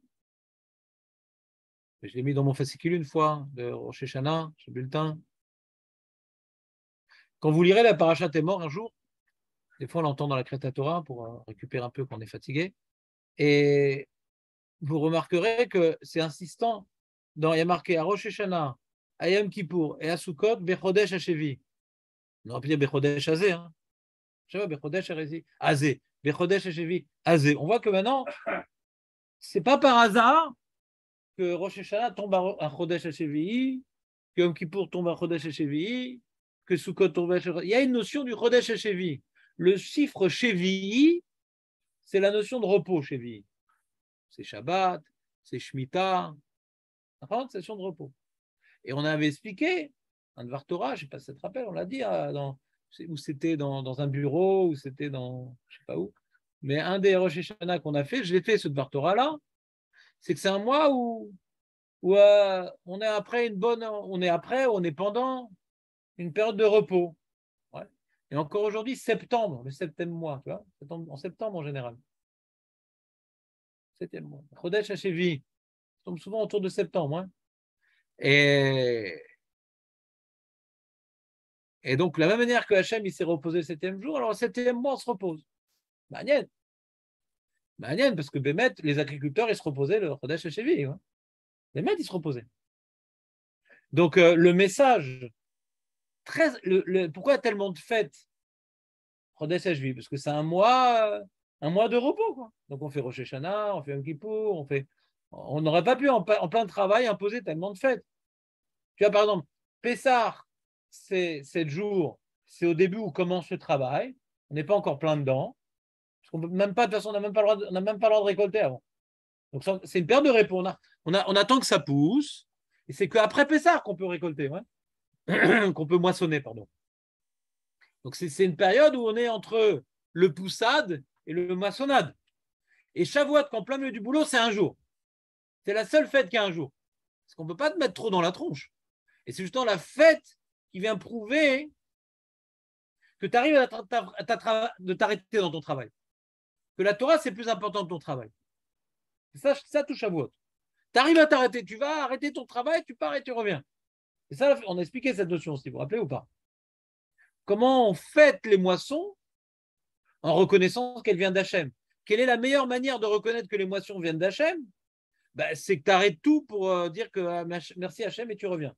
Je l'ai mis dans mon fascicule une fois, de Rosh Hashanah, ce bulletin. Quand vous lirez la Parashat est mort un jour, des fois on l'entend dans la Kreta Torah pour récupérer un peu quand on est fatigué, et vous remarquerez que c'est insistant. Il y a marqué à Rosh Hashanah, à Yom Kippour et à Sukkot, Bechodesh Hashevi. On aurait pu dire Bechodesh Azé. Hein. Je sais pas, Bechodesh Azé. Bechodesh Hashevi. Azé. On voit que maintenant, c'est pas par hasard que Rosh Hashanah tombe à Chodesh Hashevi, que Yom Kippour tombe à Chodesh Hashevi, que Sukkot tombe à Chodesh. Il y a une notion du Chodesh Hashevi. Le chiffre Shevi, c'est la notion de repos Shevi. C'est Shabbat, c'est Shemitah, c'est la notion de repos. Et on avait expliqué, un Dvar Torah, je ne sais pas si ça te rappelle, on l'a dit, où c'était dans un bureau, où c'était dans, je ne sais pas où, mais un des Rosh Hashanah qu'on a fait, je l'ai fait ce Dvar Torah-là, c'est que c'est un mois où on est après on est pendant une période de repos. Ouais. Et encore aujourd'hui, septembre, le septième mois, tu vois, en septembre en général. Septième mois. Chodesh Hashevi, ça tombe souvent autour de septembre. Hein. Et donc, de la même manière que Hachem, il s'est reposé le septième jour, alors le septième mois, on se repose. Manienne, parce que Bémet, les agriculteurs, ils se reposaient le Chodesh Hashevi. Hein. Bémet, ils se reposaient. Donc, le message, pourquoi tellement de fêtes Chodesh Hashevi? Parce que c'est un mois de repos. Quoi. Donc, on fait Rosh Hashanah, on fait Yom Kippour, on n'aurait pas pu, en plein travail, imposer tellement de fêtes. Tu vois, par exemple, Pessah, c'est 7 jours, c'est au début où commence le travail. On n'est pas encore plein dedans. Parce qu'on peut même pas, de toute façon, on n'a même pas le droit de récolter avant. Donc, c'est une période de repos. On attend que ça pousse. Et c'est qu'après Pessah qu'on peut récolter, ouais. Qu'on peut moissonner, pardon. Donc, c'est une période où on est entre le poussade et le moissonnade. Et Shavuot, qu'en plein milieu du boulot, c'est un jour. C'est la seule fête qui a un jour. Parce qu'on ne peut pas te mettre trop dans la tronche. Et c'est justement la fête qui vient prouver que tu arrives de t'arrêter dans ton travail. Que la Torah, c'est plus important que ton travail. Ça touche à Shavuot. Tu arrives à t'arrêter, tu vas arrêter ton travail, tu pars et tu reviens. Et ça, on a expliqué cette notion aussi, vous vous rappelez ou pas? Comment on fête les moissons en reconnaissant qu'elles viennent d'Hachem. Quelle est la meilleure manière de reconnaître que les moissons viennent d'Hachem? C'est que tu arrêtes tout pour dire que merci Hachem et tu reviens.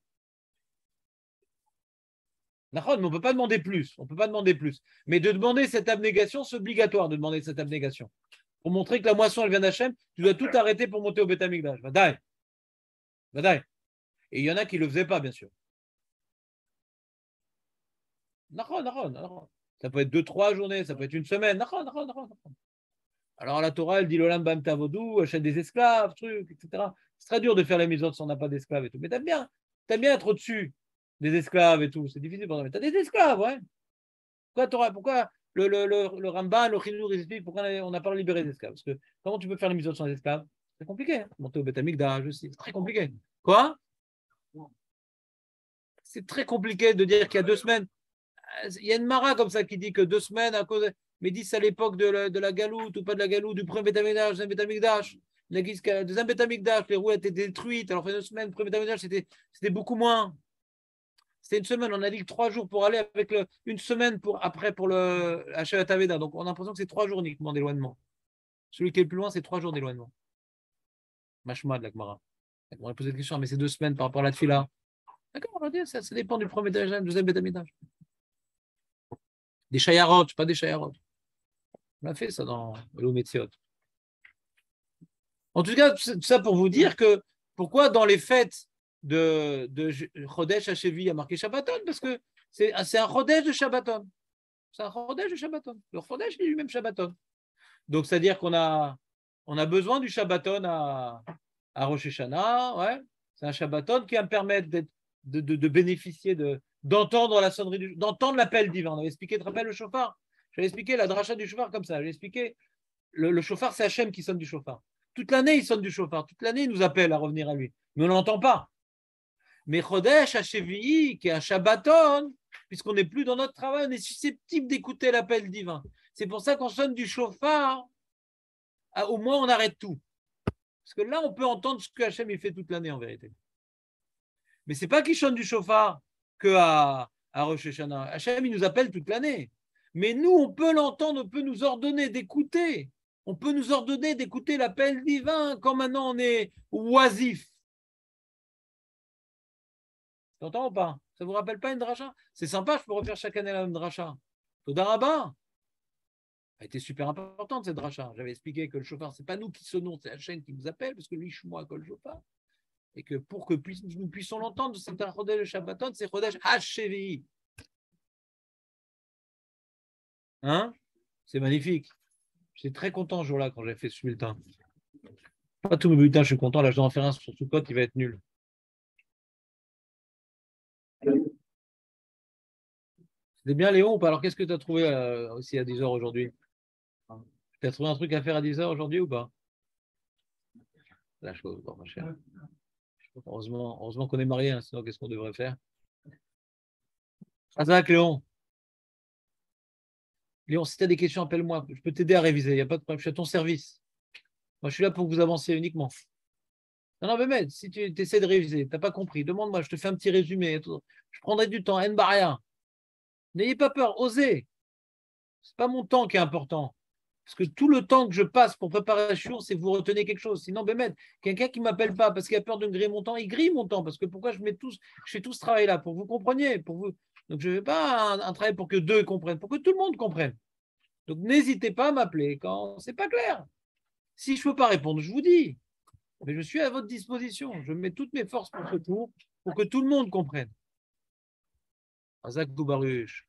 Mais on ne peut pas demander plus. On peut pas demander plus. Mais de demander cette abnégation, c'est obligatoire de demander cette abnégation. Pour montrer que la moisson, elle vient d'Hachem, tu dois tout arrêter pour monter au Beth Amikdash. Vadaï. Et il y en a qui ne le faisaient pas, bien sûr. Ça peut être 2-3 journées, ça peut être une semaine. Alors la Torah, elle dit l'Olam Bam Tavodou, achète des esclaves, trucs, etc. C'est très dur de faire les mitzvot si on n'a pas d'esclaves et tout. Mais t'aimes bien être au-dessus des esclaves et tout. C'est difficile pour toi. Mais t'as des esclaves, ouais. Pourquoi le Ramban, le Chinour, ils expliquent pourquoi on n'a pas libéré des esclaves? Parce que comment tu peux faire les mitzvot sans esclaves? C'est compliqué. Hein. Monter au Beth Amikdash aussi, c'est très compliqué. Quoi? C'est très compliqué de dire qu'il y a 2 semaines. Il y a une mara comme ça qui dit que 2 semaines à cause. mais dit c'est à l'époque de la galoute ou pas de la galoute, du premier Betamigdash, deuxième Betamigdash. Deuxième Betamigdash, les roues étaient détruites. Alors, une semaine, le premier Betamigdash, c'était beaucoup moins. C'était une semaine. On a dit que 3 jours pour aller avec une semaine après pour le Hashavat Aveda. Donc, on a l'impression que c'est 3 jours uniquement d'éloignement. Celui qui est le plus loin, c'est 3 jours d'éloignement. Mashma de la Gemara. On a posé la question, mais c'est 2 semaines par rapport à la Tfila. D'accord, on va dire, ça dépend du premier Betamigdash, du deuxième Betamigdash. Des Shayarot, pas des Shayarot. On a fait ça dans le Metziot. En tout cas, tout ça pour vous dire que pourquoi dans les fêtes de Chodesh Hashevi a marqué Shabbaton, parce que c'est un Chodesh de Shabbaton. C'est un Chodesh de Shabbaton. Le Chodesh est lui-même Shabbaton. Donc, c'est-à-dire qu'on a besoin du Shabbaton à Rosh Hashanah. Ouais. C'est un Shabbaton qui va me permettre de bénéficier d'entendre la sonnerie, d'entendre l'appel divin. On avait expliqué, tu te rappelles le chauffard? J'avais expliqué la dracha du chauffard comme ça. J'avais expliqué le chauffard, c'est Hachem qui sonne du chauffard. Toute l'année, il sonne du chauffard. Toute l'année, il nous appelle à revenir à lui. Mais on ne l'entend pas. Mais Chodesh Hashevi, qui est un Shabbaton, puisqu'on n'est plus dans notre travail, on est susceptible d'écouter l'appel divin. C'est pour ça qu'on sonne du chauffard. Au moins, on arrête tout. Parce que là, on peut entendre ce que Hachem il fait toute l'année, en vérité. Mais ce n'est pas qu'il sonne du chauffard qu'à Rosh Hashanah. Hachem, il nous appelle toute l'année. Mais nous, on peut l'entendre, on peut nous ordonner d'écouter. On peut nous ordonner d'écouter l'appel divin quand maintenant on est oisif. Tu entends ou pas? Ça ne vous rappelle pas une dracha? C'est sympa, je peux refaire chaque année la même dracha. Toda Rabba a été super importante cette dracha. J'avais expliqué que le chauffard, ce n'est pas nous qui sonnons, c'est Hachem qui nous appelle, parce que lui, Shmoa colle le chauffard. Et que pour que nous puissions l'entendre, c'est un Chodesh de Shabbaton, c'est Chodesh Hashevi. Hein? C'est magnifique. J'étais très content ce jour-là quand j'ai fait ce bulletin. Pas tous mes bulletins, je suis content. Là, je dois en faire un sur Soukot, il va être nul. C'était bien, Léon, ou pas? Alors, qu'est-ce que tu as trouvé aussi à 10h aujourd'hui? Tu as trouvé un truc à faire à 10h aujourd'hui ou pas? La chose, bon, ma chère. Heureusement qu'on est mariés, hein, sinon, qu'est-ce qu'on devrait faire? Ah, ça va, Léon? Léon, si tu as des questions, appelle-moi. Je peux t'aider à réviser. Il n'y a pas de problème. Je suis à ton service. Moi, je suis là pour que vous avanciez uniquement. Non, mais si tu essaies de réviser, tu n'as pas compris, demande-moi, je te fais un petit résumé. Je prendrai du temps. En baria. N'ayez pas peur, osez. Ce n'est pas mon temps qui est important. Parce que tout le temps que je passe pour préparer la chiour, c'est que vous retenez quelque chose. Sinon, Bémed, quelqu'un qui ne m'appelle pas parce qu'il a peur de griller mon temps, il grille mon temps. Parce que pourquoi je fais tout ce travail-là? Pour que vous compreniez. Donc, je ne fais pas un travail pour que 2 comprennent, pour que tout le monde comprenne. Donc, n'hésitez pas à m'appeler quand ce n'est pas clair. Si je ne peux pas répondre, je vous dis. Mais je suis à votre disposition. Je mets toutes mes forces pour ce cours pour que tout le monde comprenne. Azak Baruch.